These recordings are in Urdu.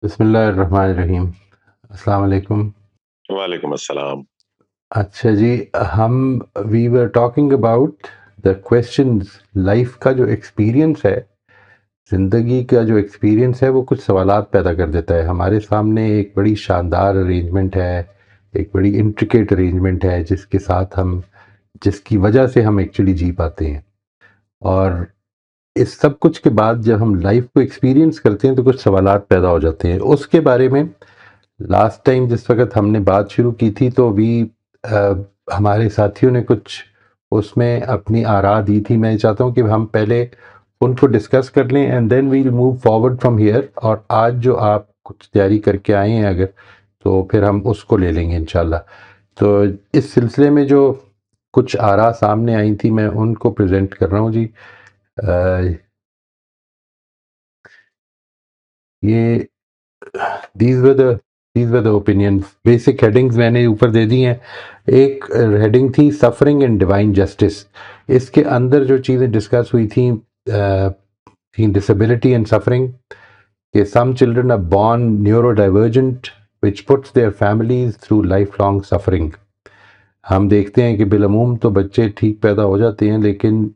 بسم اللہ الرحمن الرحیم. السلام علیکم. وعلیکم السلام. اچھا جی، ہم we were talking about the questions. Life کا جو ایکسپیرینس ہے، زندگی کا جو ایکسپیرینس ہے، وہ کچھ سوالات پیدا کر دیتا ہے. ہمارے سامنے ایک بڑی شاندار ارینجمنٹ ہے، ایک بڑی انٹریکیٹ ارینجمنٹ ہے جس کی وجہ سے ہم ایکچولی جی پاتے ہیں. اور اس سب کچھ کے بعد جب ہم لائف کو ایکسپیرینس کرتے ہیں تو کچھ سوالات پیدا ہو جاتے ہیں. اس کے بارے میں لاسٹ ٹائم جس وقت ہم نے بات شروع کی تھی تو ہمارے ساتھیوں نے کچھ اس میں اپنی آراء دی تھی. میں چاہتا ہوں کہ ہم پہلے ان کو ڈسکس کر لیں and then we'll move forward from here. اور آج جو آپ کچھ تیاری کر کے آئے ہیں اگر تو پھر ہم اس کو لے لیں گے انشاءاللہ. تو اس سلسلے میں جو کچھ آراء سامنے آئی تھی میں ان کو پریزنٹ کر رہا ہوں جی. یہ these were the opinion. Basic headings میں نے اوپر دے دی ہیں. ایک ہیڈنگ تھی سفرنگ اینڈ ڈیوائن جسٹس. اس کے اندر جو چیزیں ڈسکس ہوئی تھیں ڈسیبلٹی اینڈ سفرنگ، کہ some children are born neurodivergent which puts their families through lifelong suffering. ہم دیکھتے ہیں کہ بالعموم تو بچے ٹھیک پیدا ہو جاتے ہیں، لیکن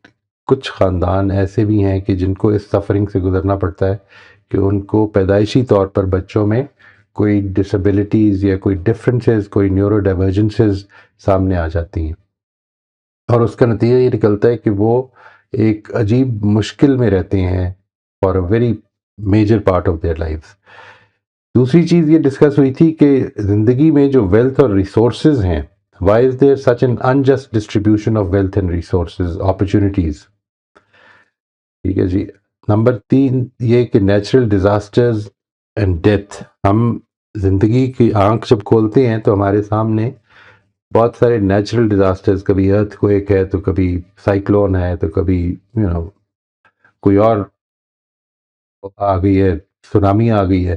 کچھ خاندان ایسے بھی ہیں کہ جن کو اس سفرنگ سے گزرنا پڑتا ہے کہ ان کو پیدائشی طور پر بچوں میں کوئی ڈسیبلٹیز یا کوئی ڈفرینسز، کوئی نیورو ڈائیورجنسز سامنے آ جاتی ہیں. اور اس کا نتیجہ یہ نکلتا ہے کہ وہ ایک عجیب مشکل میں رہتے ہیں for a very major part of their life. دوسری چیز یہ ڈسکس ہوئی تھی کہ زندگی میں جو ویلتھ اور ریسورسز ہیں، why is there such an unjust distribution of wealth and resources opportunities. ٹھیک ہے جی. نمبر 3 یہ کہ نیچرل ڈیزاسٹرز اینڈ ڈیتھ. ہم زندگی کی آنکھ جب کھولتے ہیں تو ہمارے سامنے بہت سارے نیچرل ڈیزاسٹرز، کبھی ارتھ کویک ہے تو کبھی سائیکلون ہے تو کبھی کوئی اور آ گئی ہے، سونامی آ گئی ہے.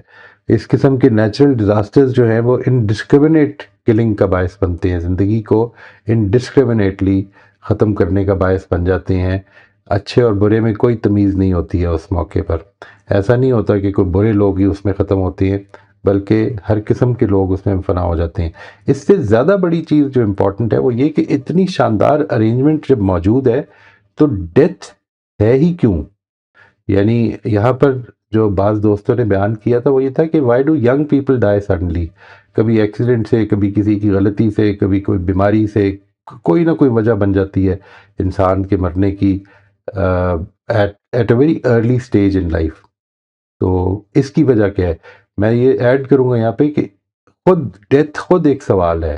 اس قسم کے نیچرل ڈیزاسٹرز جو ہیں وہ انڈسکریمنیٹ کلنگ کا باعث بنتے ہیں، زندگی کو انڈسکریمنیٹلی ختم کرنے کا باعث بن جاتے ہیں. اچھے اور برے میں کوئی تمیز نہیں ہوتی ہے اس موقع پر. ایسا نہیں ہوتا کہ کوئی برے لوگ ہی اس میں ختم ہوتے ہیں، بلکہ ہر قسم کے لوگ اس میں فنا ہو جاتے ہیں. اس سے زیادہ بڑی چیز جو امپورٹنٹ ہے وہ یہ کہ اتنی شاندار ارینجمنٹ جب موجود ہے تو ڈیتھ ہے ہی کیوں؟ یعنی یہاں پر جو بعض دوستوں نے بیان کیا تھا وہ یہ تھا کہ why do young people dye suddenly. کبھی ایکسیڈنٹ سے، کبھی کسی کی غلطی سے، کبھی کوئی بیماری سے، کوئی نہ کوئی وجہ بن جاتی ہے انسان کے مرنے کی at a very early stage in life. تو اس کی وجہ کیا ہے؟ میں یہ ایڈ کروں گا یہاں پہ کہ ڈیتھ خود ایک سوال ہے.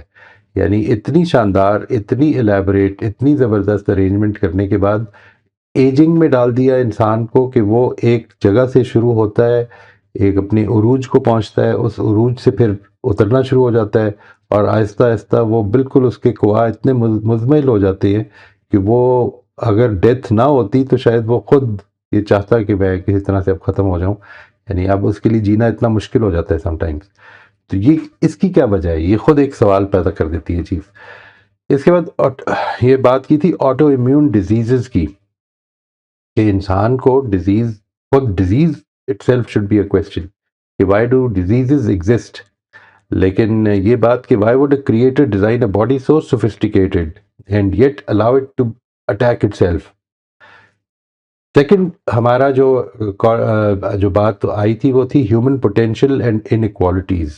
یعنی اتنی شاندار، اتنی الیبوریٹ، اتنی زبردست ارینجمنٹ کرنے کے بعد ایجنگ میں ڈال دیا انسان کو کہ وہ ایک جگہ سے شروع ہوتا ہے، ایک اپنے عروج کو پہنچتا ہے، اس عروج سے پھر اترنا شروع ہو جاتا ہے، اور آہستہ آہستہ وہ بالکل اس کے کوہ اتنے مزمحل ہو جاتے ہیں کہ وہ اگر ڈیتھ نہ ہوتی تو شاید وہ خود یہ چاہتا کہ میں کسی طرح سے اب ختم ہو جاؤں. یعنی اب اس کے لیے جینا اتنا مشکل ہو جاتا ہے سم ٹائمز. تو یہ اس کی کیا وجہ ہے؟ یہ خود ایک سوال پیدا کر دیتی ہے چیز. اس کے بعد یہ بات کی تھی آٹو امیون ڈیزیزز کی، کہ انسان کو disease itself should be a question کہ وائی ڈو ڈیزیزز ایگزسٹ. لیکن یہ بات کہ why would a creator design a body so sophisticated and yet allow it to attack itself. Second ہمارا جو بات آئی تھی وہ تھی human potential and inequalities.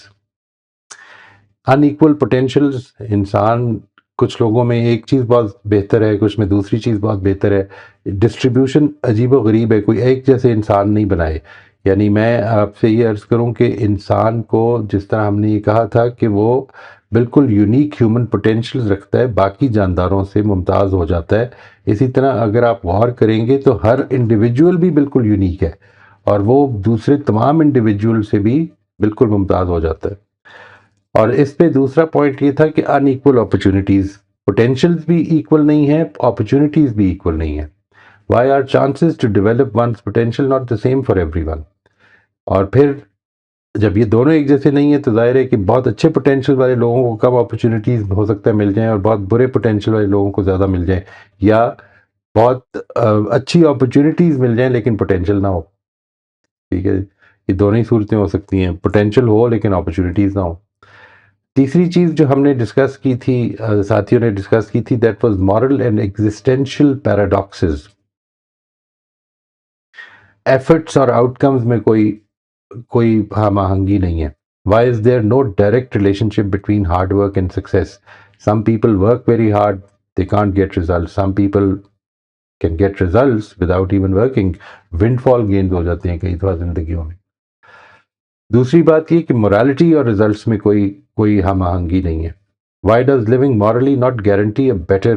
Unequal potentials. انسان کچھ لوگوں میں ایک چیز بہت بہتر ہے، کچھ میں دوسری چیز بہت بہتر ہے. ڈسٹریبیوشن عجیب و غریب ہے، کوئی ایک جیسے انسان نہیں بنائے. یعنی میں آپ سے یہ عرض کروں کہ انسان کو جس طرح ہم نے یہ کہا تھا کہ وہ بالکل یونیک ہیومن پوٹینشیل رکھتا ہے، باقی جانداروں سے ممتاز ہو جاتا ہے. اسی طرح اگر آپ غور کریں گے تو ہر انڈیویجول بھی بالکل یونیک ہے، اور وہ دوسرے تمام انڈیویجول سے بھی بالکل ممتاز ہو جاتا ہے. اور اس پہ دوسرا پوائنٹ یہ تھا کہ ان ایکول اپرچونیٹیز. پوٹینشیلز بھی ایکول نہیں ہیں، اپرچونیٹیز بھی ایکول نہیں ہیں. Why are chances to develop one's potential not the same for everyone. اور پھر جب یہ دونوں ایک جیسے نہیں ہیں تو ظاہر ہے کہ بہت اچھے پوٹینشیل والے لوگوں کو کم اپرچونیٹیز ہو سکتا ہے مل جائیں، اور بہت برے پوٹینشیل والے لوگوں کو زیادہ مل جائیں، یا بہت اچھی اپرچونیٹیز مل جائیں لیکن پوٹینشیل نہ ہو. ٹھیک ہے. یہ دونوں ہی صورتیں ہو سکتی ہیں، پوٹینشیل ہو لیکن اپرچونیٹیز نہ ہو۔ تیسری چیز جو ہم نے ڈسکس کی تھی، ساتھیوں نے ڈسکس کی تھی، that was moral and existential پیراڈاکسز۔ Efforts اور آؤٹ کمز میں کوئی ہم آہنگی نہیں ہے۔ Why is there no direct relationship between hard work and success? Some people work very hard, they can't get results. Some people can get results without even working. Windfall gains ہو جاتے ہیں کئی دفعہ زندگیوں میں۔ دوسری بات یہ کہ morality اور results میں کوئی ہم آہنگی نہیں ہے۔ Why does living morally not guarantee a better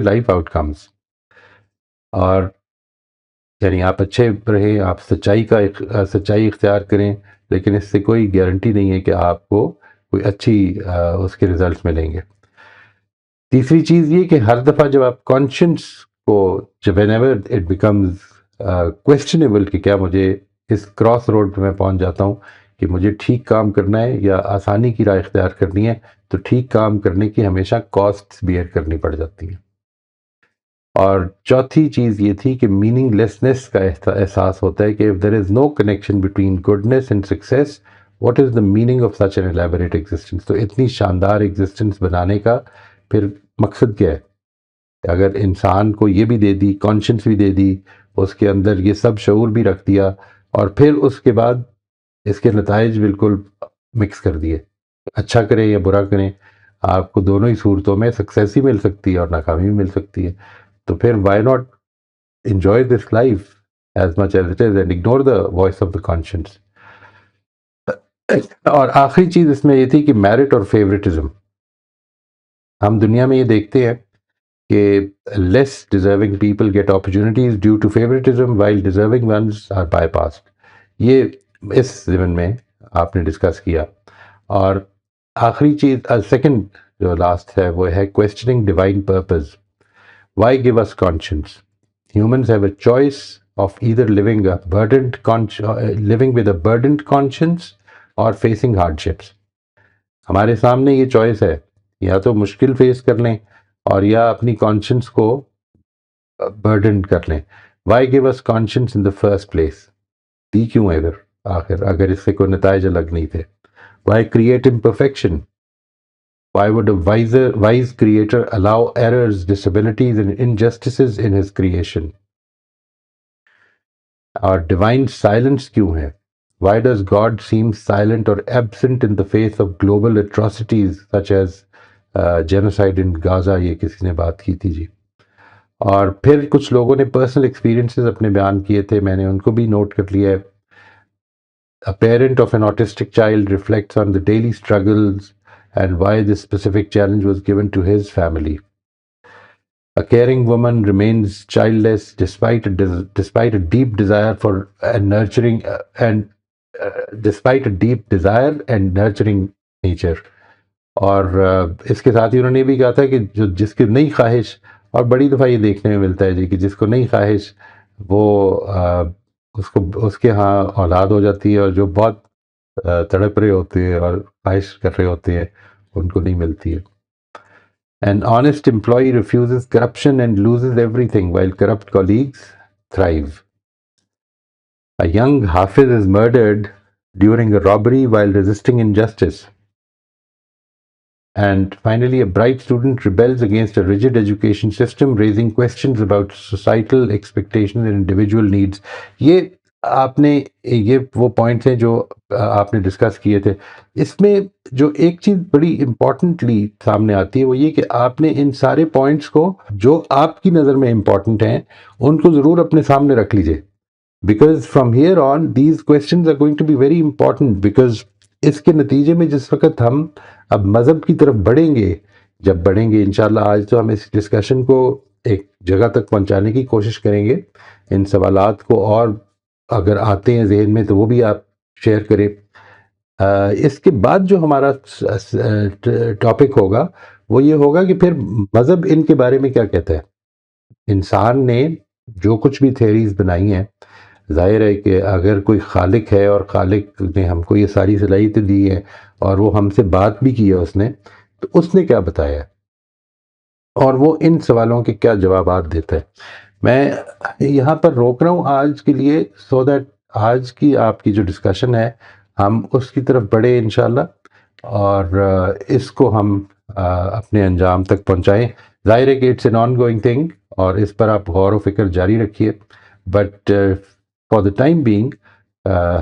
life outcomes؟ اور یعنی آپ اچھے رہیں، آپ سچائی اختیار کریں، لیکن اس سے کوئی گارنٹی نہیں ہے کہ آپ کو کوئی اچھی اس کے ریزلٹس ملیں گے۔ تیسری چیز یہ کہ ہر دفعہ جب آپ کانشنس کو وین ایور اٹ بیکمز کویسچنیبل کہ کیا مجھے اس کراس روڈ پہ میں پہنچ جاتا ہوں کہ مجھے ٹھیک کام کرنا ہے یا آسانی کی راہ اختیار کرنی ہے، تو ٹھیک کام کرنے کی ہمیشہ کاسٹس بیئر کرنی پڑ جاتی ہیں۔ اور چوتھی چیز یہ تھی کہ میننگ لیسنس کا احساس ہوتا ہے کہ if there is no connection between goodness and success, what is the meaning of such an elaborate existence؟ تو اتنی شاندار ایگزسٹنس بنانے کا پھر مقصد کیا ہے؟ اگر انسان کو یہ بھی دے دی، کانشنس بھی دے دی، اس کے اندر یہ سب شعور بھی رکھ دیا، اور پھر اس کے بعد اس کے نتائج بالکل مکس کر دیے، اچھا کریں یا برا کریں، آپ کو دونوں ہی صورتوں میں سکسیس ہی مل سکتی ہے اور ناکامی بھی مل سکتی ہے۔ تو پھر why not enjoy this life as much as it is and ignore the voice of the conscience؟ اور آخری چیز اس میں یہ تھی کہ میرٹ اور فیوریٹزم۔ ہم دنیا میں یہ دیکھتے ہیں کہ less deserving people get opportunities due to favoritism while deserving ones are bypassed۔ یہ اس ضمن میں آپ نے ڈسکس کیا۔ اور آخری چیز سیکنڈ جو لاسٹ ہے وہ ہے questioning divine purpose۔ Why give us conscience? Humans have a choice of either living with a burdened conscience or facing hardships۔ ہمارے سامنے یہ چوائس ہے، یا تو مشکل فیس کر لیں اور یا اپنی کانشنس کو برڈنڈ کر لیں۔ Why give us conscience in the first place؟ دی کیوں ہے اگر اس سے کوئی نتائج الگ نہیں تھے؟ Why create imperfection؟ Why would a wise creator allow errors, disabilities and injustices in his creation؟ اور divine silence کیوں ہے؟ Why does God seem silent or absent in the face of global atrocities such as genocide in Gaza؟ یہ کسی نے بات کی تھی جی۔ اور پھر کچھ لوگوں نے پرسنل ایکسپیرینسز اپنے بیان کیے تھے، میں نے ان کو بھی نوٹ کر لیا ہے۔ A parent of an autistic child reflects on the daily struggles and why this specific challenge was given to his family۔ A caring woman remains childless despite a deep desire for and nurturing despite a deep desire and nurturing nature۔ اور اس کے ساتھ ہی انہوں نے بھی کہا تھا کہ جس کی نئی خواہش، اور بڑی دفعہ یہ دیکھنے میں ملتا ہے جی کہ جس کو نئی خواہش وہ اس کے ہاں اولاد ہو جاتی ہے، اور جو بہت تڑپ رہے ہوتے ہیں اور خواہش کر رہے ہوتے ہیں ان کو نہیں ملتی ہے۔ An honest employee refuses corruption and loses everything while corrupt colleagues thrive۔ A young Hafiz is murdered during a robbery while resisting injustice۔ And finally, a bright student rebels against a rigid education system, raising questions about societal expectations and individual needs۔ یہ وہ پوائنٹس ہیں جو آپ نے ڈسکس کیے تھے۔ اس میں جو ایک چیز بڑی امپورٹنٹلی سامنے آتی ہے وہ یہ کہ آپ نے ان سارے پوائنٹس کو جو آپ کی نظر میں امپورٹنٹ ہیں ان کو ضرور اپنے سامنے رکھ لیجئے، because from here on these questions are going to be very important, because اس کے نتیجے میں جس وقت ہم اب مذہب کی طرف بڑھیں گے انشاءاللہ، آج تو ہم اس ڈسکشن کو ایک جگہ تک پہنچانے کی کوشش کریں گے، ان سوالات کو اور اگر آتے ہیں ذہن میں تو وہ بھی آپ شیئر کریں۔ اس کے بعد جو ہمارا ٹاپک ہوگا وہ یہ ہوگا کہ پھر مذہب ان کے بارے میں کیا کہتا ہے۔ انسان نے جو کچھ بھی تھیریز بنائی ہیں، ظاہر ہے کہ اگر کوئی خالق ہے اور خالق نے ہم کو یہ ساری صلاحیتیں دی ہیں اور وہ ہم سے بات بھی کی ہے اس نے، تو اس نے کیا بتایا ہے اور وہ ان سوالوں کے کیا جوابات دیتا ہے۔ میں یہاں پر روک رہا ہوں آج کے لیے، سو دیٹ آج کی آپ کی جو ڈسکشن ہے ہم اس کی طرف بڑھے انشاءاللہ، اور اس کو ہم اپنے انجام تک پہنچائیں. ظاہر ہے کہ it's an ongoing thing, اور اس پر آپ غور و فکر جاری رکھیے. But for the time being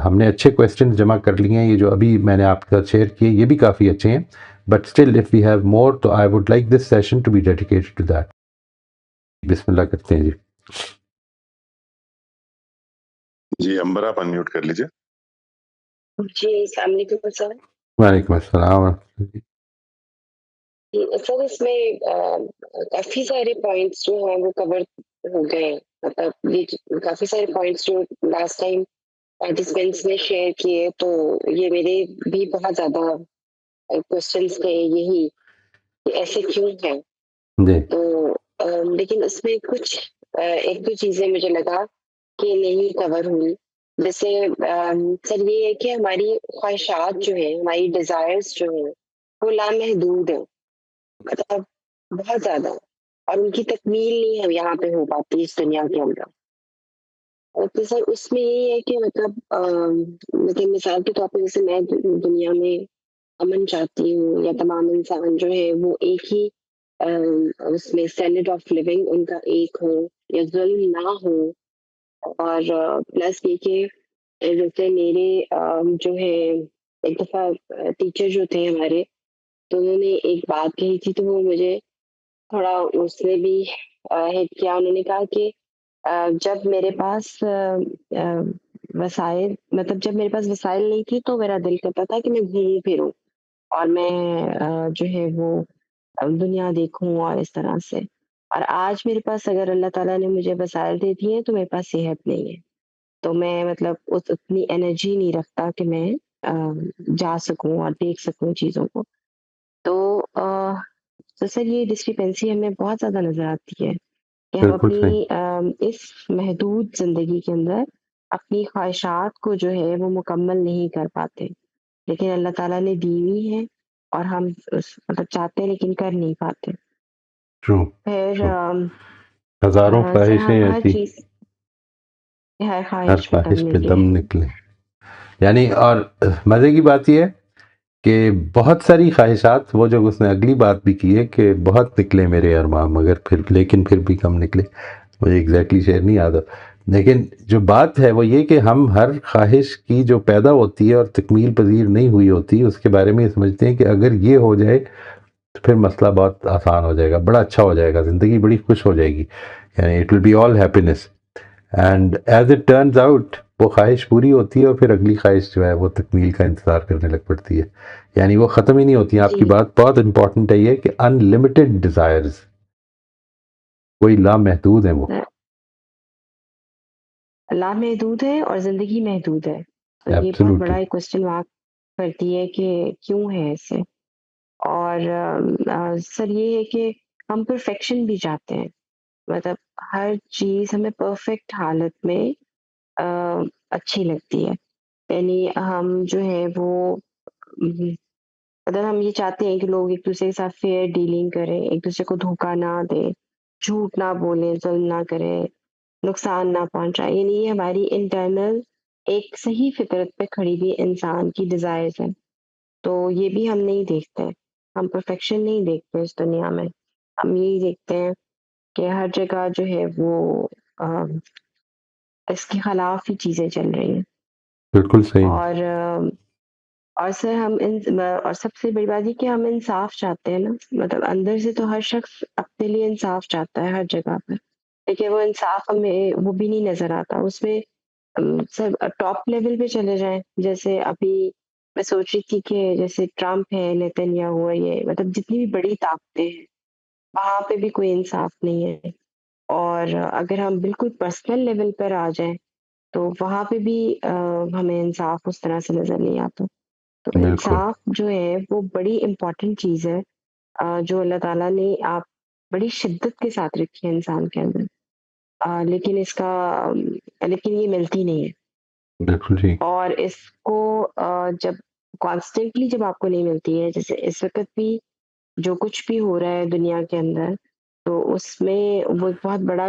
ہم نے اچھے کویسچن جمع کر لیے ہیں. یہ جو ابھی میں نے آپ کے ساتھ شیئر کیے یہ بھی کافی اچھے ہیں، but still if we have more تو I would like this session to be dedicated to that. بسم اللہ کرتے ہیں جی. جی امبر آپ انمیوٹ کر لیجیے. جی السلام علیکم سر. وعلیکم السلام. سر اس میں کافی سارے پوائنٹس جو ہیں وہ کور ہو گئے ہیں. مطلب یہ کافی سارے پوائنٹس جو لاسٹ ٹائم پارٹیسپینٹس نے شیئر کیے تو یہ میرے بھی بہت زیادہ کوشچنس تھے یہی کہ ایسے کیوں ہیں. جی تو لیکن اس میں کچھ ایک دو چیزیں مجھے لگا کہ نہیں کور ہوئی. جیسے سر یہ ہے کہ ہماری خواہشات جو ہیں، ہماری ڈیزائرز جو ہیں وہ لامحدود ہیں، مطلب بہت زیادہ، اور ان کی تکمیل نہیں ہے یہاں پہ ہو پاتی اس دنیا کے اندر. تو سر اس میں یہی ہے کہ مطلب مثال کے طور پر جیسے میں دنیا میں امن چاہتی ہوں، یا تمام انسان جو ہے وہ ایک ہی اس میں اسٹینڈرڈ آف لیونگ ان کا ایک ہو، یا ظلم نہ ہو. اور پلس یہ کہ جیسے میرے جو ہے ایک دفعہ ٹیچر جو تھے ہمارے، تو انہوں نے ایک بات کہی تھی تو وہ مجھے تھوڑا اس نے بھی ہٹ کیا. انہوں نے کہا کہ جب میرے پاس وسائل، مطلب جب میرے پاس وسائل نہیں تھی تو میرا دل کرتا تھا کہ میں گھوموں پھروں اور میں جو ہے وہ دنیا دیکھوں اور اس طرح سے. اور آج میرے پاس اگر اللہ تعالیٰ نے مجھے وسائل دے دیے ہیں تو میرے پاس صحت نہیں ہے، تو میں مطلب اتنی انرجی نہیں رکھتا کہ میں جا سکوں اور دیکھ سکوں چیزوں کو. تو سر یہ ڈسکریپنسی ہمیں بہت زیادہ نظر آتی ہے کہ ہم بالکل صحیح. اپنی اس محدود زندگی کے اندر اپنی خواہشات کو جو ہے وہ مکمل نہیں کر پاتے، لیکن اللہ تعالیٰ نے دی ہوئی ہے اور ہم مطلب چاہتے ہیں لیکن کر نہیں پاتے. ٹرو. پھر ہزاروں سر خواہشیں ہر ایسی، چیز، ہر ہر خواہش پہ دم خواہش پہ نکلے. دم نکلے. یعنی اور مزے کی بات یہ ہے کہ بہت ساری خواہشات، وہ جو اس نے اگلی بات بھی کی ہے کہ بہت نکلے میرے ارمان مگر لیکن پھر بھی کم نکلے. مجھے ایگزیکٹلی شعر نہیں یاد، لیکن جو بات ہے وہ یہ کہ ہم ہر خواہش کی جو پیدا ہوتی ہے اور تکمیل پذیر نہیں ہوئی ہوتی اس کے بارے میں یہ سمجھتے ہیں کہ اگر یہ ہو جائے تو پھر مسئلہ بہت آسان ہو جائے گا، بڑا اچھا ہو جائے گا، زندگی بڑی خوش ہو جائے گی، یعنی it will be all happiness. And as it turns out وہ خواہش پوری ہوتی ہے اور پھر اگلی خواہش جو ہے وہ تکمیل کا انتظار کرنے لگ پڑتی ہے، یعنی وہ ختم ہی نہیں ہوتی. آپ کی جی بات بہت امپورٹنٹ ہے یہ کہ ان لمیٹڈ ڈیزائرز، کوئی لامحدود ہیں وہ. لامحدود ہے اور زندگی محدود ہے. تو یہ بہت بڑا ایبسلیوٹلی. ایک کوشچن مارک کرتی ہے کہ کیوں ہے ایسے. اور سر یہ ہے کہ ہم پرفیکشن بھی چاہتے ہیں، مطلب ہر چیز ہمیں پرفیکٹ حالت میں اچھی لگتی ہے. یعنی ہم جو ہے وہ مطلب ہم یہ چاہتے ہیں کہ لوگ ایک دوسرے کے ساتھ فیئر ڈیلنگ کریں، ایک دوسرے کو دھوکہ نہ دیں، جھوٹ نہ بولیں، ظلم نہ کریں، نقصان نہ پہنچائیں. یعنی یہ ہماری انٹرنل ایک صحیح فطرت پہ کھڑی ہوئی انسان کی ڈیزائرز ہیں. تو یہ بھی ہم نہیں دیکھتے، ہم پرفیکشن نہیں دیکھتے اس دنیا میں. ہم یہی دیکھتے ہیں کہ ہر جگہ جو ہے وہ اس کے خلاف ہی چیزیں چل رہی ہیں. بالکل صحیح. اور سر اور سب سے بڑی بات یہ کہ ہم انصاف چاہتے ہیں نا، مطلب اندر سے تو ہر شخص اپنے لیے انصاف چاہتا ہے ہر جگہ پر، لیکن وہ انصاف ہمیں وہ بھی نہیں نظر آتا اس میں. سر ٹاپ لیول پہ چلے جائیں، جیسے ابھی میں سوچ رہی تھی کہ جیسے ٹرمپ ہے، نیتنیاہو ہے، یہ مطلب جتنی بھی بڑی طاقتیں ہیں وہاں پہ بھی کوئی انصاف نہیں ہے. اور اگر ہم بالکل پرسنل لیول پر آ جائیں تو وہاں پہ بھی ہمیں انصاف اس طرح سے نظر نہیں آتا. تو بالکل انصاف جو ہے وہ بڑی امپورٹنٹ چیز ہے جو اللہ تعالیٰ نے آپ بڑی شدت کے ساتھ رکھی ہے انسان کے اندر. لیکن لیکن یہ ملتی نہیں ہے. بالکل ٹھیک. اور اس کو جب کانسٹنٹلی جب آپ کو نہیں ملتی ہے، جیسے اس وقت بھی جو کچھ بھی ہو رہا ہے دنیا کے اندر، تو اس میں وہ ایک بہت بڑا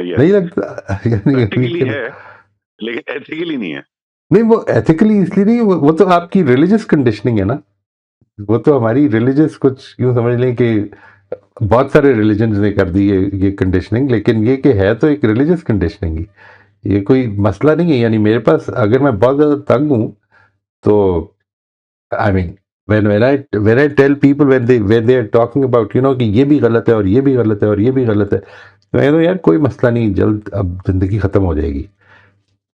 نہیں لگتا پریکٹیکلی ہے لیکن ایتھیکلی نہیں ہے. نہیں وہ ایتھیکلی اس لیے نہیں, وہ تو آپ کی ریلیجس کنڈیشننگ ہے نا, وہ تو ہماری ریلیجس کچھ یوں سمجھ لیں کہ بہت سارے ریلیجنز نے کر دی یہ کنڈیشننگ, لیکن یہ کہ ہے تو ایک ریلیجس کنڈیشننگ ہی, یہ کوئی مسئلہ نہیں ہے. یعنی میرے پاس اگر میں بہت زیادہ تنگ ہوں تو آئی مین when I tell people when they are talking about کہ یہ بھی غلط ہے اور یہ بھی غلط ہے اور یہ بھی غلط ہے, تو میں کہتا ہوں یار کوئی مسئلہ نہیں, جلد اب زندگی ختم ہو جائے گی.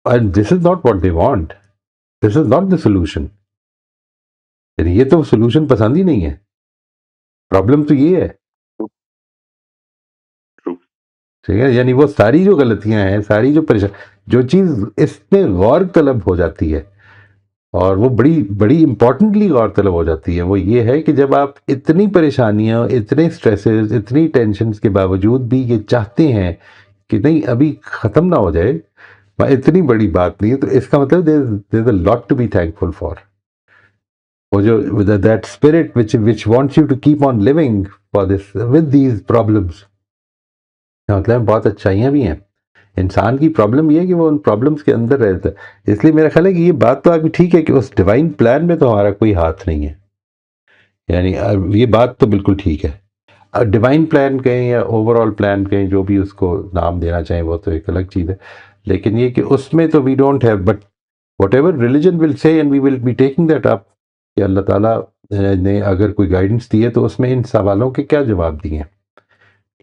And this is not what they want. This is not the solution. یعنی یہ تو سولوشن پسند ہی نہیں ہے, پرابلم تو یہ ہے. ٹھیک ہے, یعنی وہ ساری جو غلطیاں ہیں, ساری جو جو چیز اس میں غور طلب ہو جاتی ہے اور وہ بڑی امپورٹنٹلی غور طلب ہو جاتی ہے, وہ یہ ہے کہ جب آپ اتنی پریشانیاں, اتنے سٹریسز, اتنی ٹینشنز کے باوجود بھی یہ چاہتے ہیں کہ نہیں ابھی ختم نہ ہو جائے, اتنی بڑی بات نہیں ہے, تو اس کا مطلب there is a lot to be thankful for. وہ جو that spirit which wants you to keep on living for this with these problems, مطلب بہت اچھائیاں بھی ہیں. انسان کی پرابلم یہ ہے کہ وہ ان پرابلمس کے اندر رہتا ہے. اس لیے میرا خیال ہے کہ یہ بات تو آپ کی ٹھیک ہے کہ اس ڈیوائن پلان میں تو ہمارا کوئی ہاتھ نہیں ہے, یعنی یہ بات تو بالکل ٹھیک ہے. ڈیوائن پلان کہیں یا اوور آل پلان کہیں, جو بھی اس کو نام دینا چاہیں, وہ تو ایک الگ چیز ہے. لیکن یہ کہ اس میں تو we don't have, but whatever religion will say and we will be taking that up, کہ اللہ تعالیٰ نے اگر کوئی گائیڈنس دی ہے تو اس میں ان سوالوں کے کیا جواب دیے ہیں.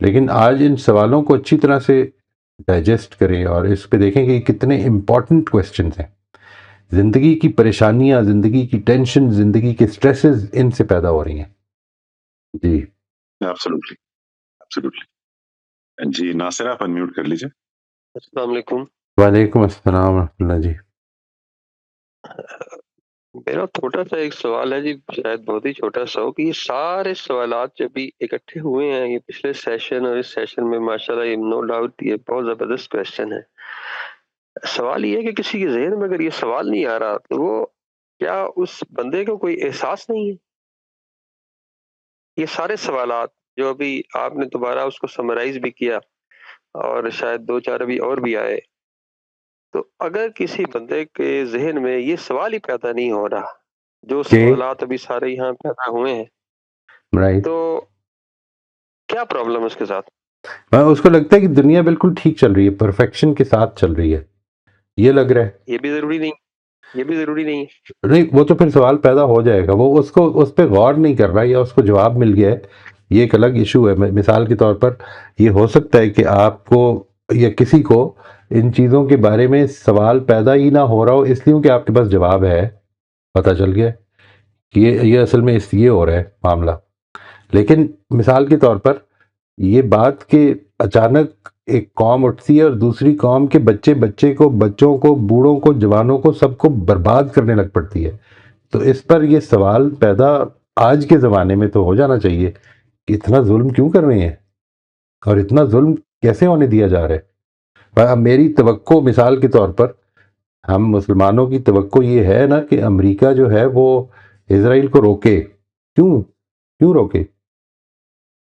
لیکن آج ان سوالوں کو اچھی طرح سے ڈائجسٹ کریں اور اس پہ دیکھیں کہ کتنے امپورٹنٹ کویسچنز ہیں. زندگی کی پریشانیاں, زندگی کی ٹینشن, زندگی کے سٹریسز ان سے پیدا ہو رہی ہیں. جی ایبسولوٹلی. جی ناصر آپ انمیوٹ کر لیجیے. السلام علیکم. وعلیکم السلام ورحمۃ اللہ. جی میرا چھوٹا سا ایک سوال ہے جی, شاید بہت ہی چھوٹا سا ہو, کہ یہ سارے سوالات جب بھی اکٹھے ہوئے ہیں, یہ پچھلے سیشن اور اس سیشن میں ماشاءاللہ یہ نو ڈاؤٹ یہ بہت زبردست کویسچن ہے. سوال یہ ہے کہ کسی کے ذہن میں اگر یہ سوال نہیں آ رہا تو وہ کیا اس بندے کو کوئی احساس نہیں ہے؟ یہ سارے سوالات جو ابھی آپ نے دوبارہ اس کو سمرائز بھی کیا اور شاید 2-4 ابھی اور بھی آئے, تو اگر کسی بندے کے ذہن میں یہ سوال ہی پیدا نہیں ہو رہا, جو سوالات ابھی سارے یہاں پیدا ہوئے ہیں, تو کیا پرابلم ہے اس کے ساتھ؟ اس کو لگتا ہے کہ دنیا بالکل ٹھیک چل رہی ہے, پرفیکشن کے ساتھ چل رہی ہے, یہ لگ رہا ہے. یہ بھی ضروری نہیں, یہ بھی ضروری نہیں. وہ تو پھر سوال پیدا ہو جائے گا, وہ اس پہ غور نہیں کر رہا یا اس کو جواب مل گیا ہے, یہ ایک الگ ایشو ہے. مثال کے طور پر یہ ہو سکتا ہے کہ آپ کو یا کسی کو ان چیزوں کے بارے میں سوال پیدا ہی نہ ہو رہا ہو, اس لیے کہ آپ کے پاس جواب ہے, پتہ چل گیا کہ یہ اصل میں یہ ہو رہا ہے معاملہ. لیکن مثال کے طور پر یہ بات کہ اچانک ایک قوم اٹھتی ہے اور دوسری قوم کے بچوں کو, بوڑھوں کو, جوانوں کو, سب کو برباد کرنے لگ پڑتی ہے, تو اس پر یہ سوال پیدا آج کے زمانے میں تو ہو جانا چاہیے کہ اتنا ظلم کیوں کر رہے ہیں اور اتنا ظلم کیسے ہونے دیا جا رہا ہے. اب میری توقع مثال کے طور پر, ہم مسلمانوں کی توقع یہ ہے نا کہ امریکہ جو ہے وہ اسرائیل کو روکے. کیوں روکے؟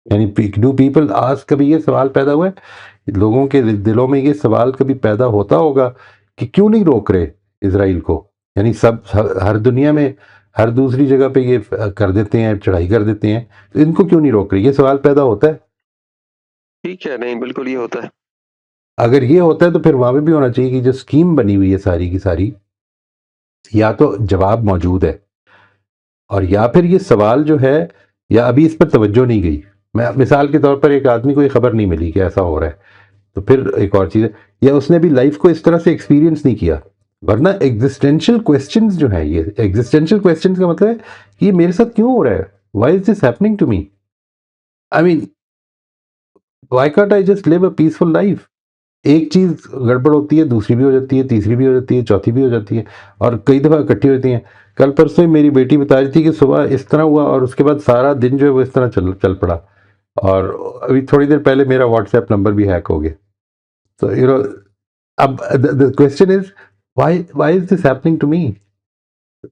یعنی ڈو پیپل آج کبھی یہ سوال پیدا ہوا ہے لوگوں کے دلوں میں, یہ سوال کبھی پیدا ہوتا ہوگا کہ کیوں نہیں روک رہے اسرائیل کو؟ یعنی ہر دنیا میں ہر دوسری جگہ پہ یہ کر دیتے ہیں, چڑھائی کر دیتے ہیں, تو ان کو کیوں نہیں روک رہے؟ یہ سوال پیدا ہوتا ہے. ٹھیک ہے, نہیں بالکل یہ ہوتا ہے. اگر یہ ہوتا ہے تو پھر وہاں پہ بھی ہونا چاہیے کہ جو اسکیم بنی ہوئی ہے ساری کی ساری, یا تو جواب موجود ہے, اور یا پھر یہ سوال جو ہے یا ابھی اس پر توجہ نہیں گئی. میں مثال کے طور پر ایک آدمی کو یہ خبر نہیں ملی کہ ایسا ہو رہا ہے, تو پھر ایک اور چیز ہے, یا اس نے بھی لائف کو اس طرح سے ایکسپیرینس نہیں کیا. ورنہ ایگزسٹینشل کویسچنز جو ہیں, یہ ایگزسٹینشل کویسچنز کا مطلب ہے کہ یہ میرے ساتھ کیوں ہو رہا ہے, why is this happening to me, I mean why can't I just live a peaceful life. ایک چیز گڑبڑ ہوتی ہے, دوسری بھی ہو جاتی ہے, تیسری بھی ہو جاتی ہے, چوتھی بھی ہو جاتی ہے, اور کئی دفعہ اکٹھی ہوتی ہیں. کل پرسوں ہی میری بیٹی بتا رہی تھی کہ صبح اس طرح ہوا اور اس کے بعد سارا دن جو ہے وہ اس طرح چل پڑا, اور ابھی تھوڑی دیر پہلے میرا واٹس ایپ نمبر بھی ہیک ہو گیا. تو اب the question is why is this happening to me?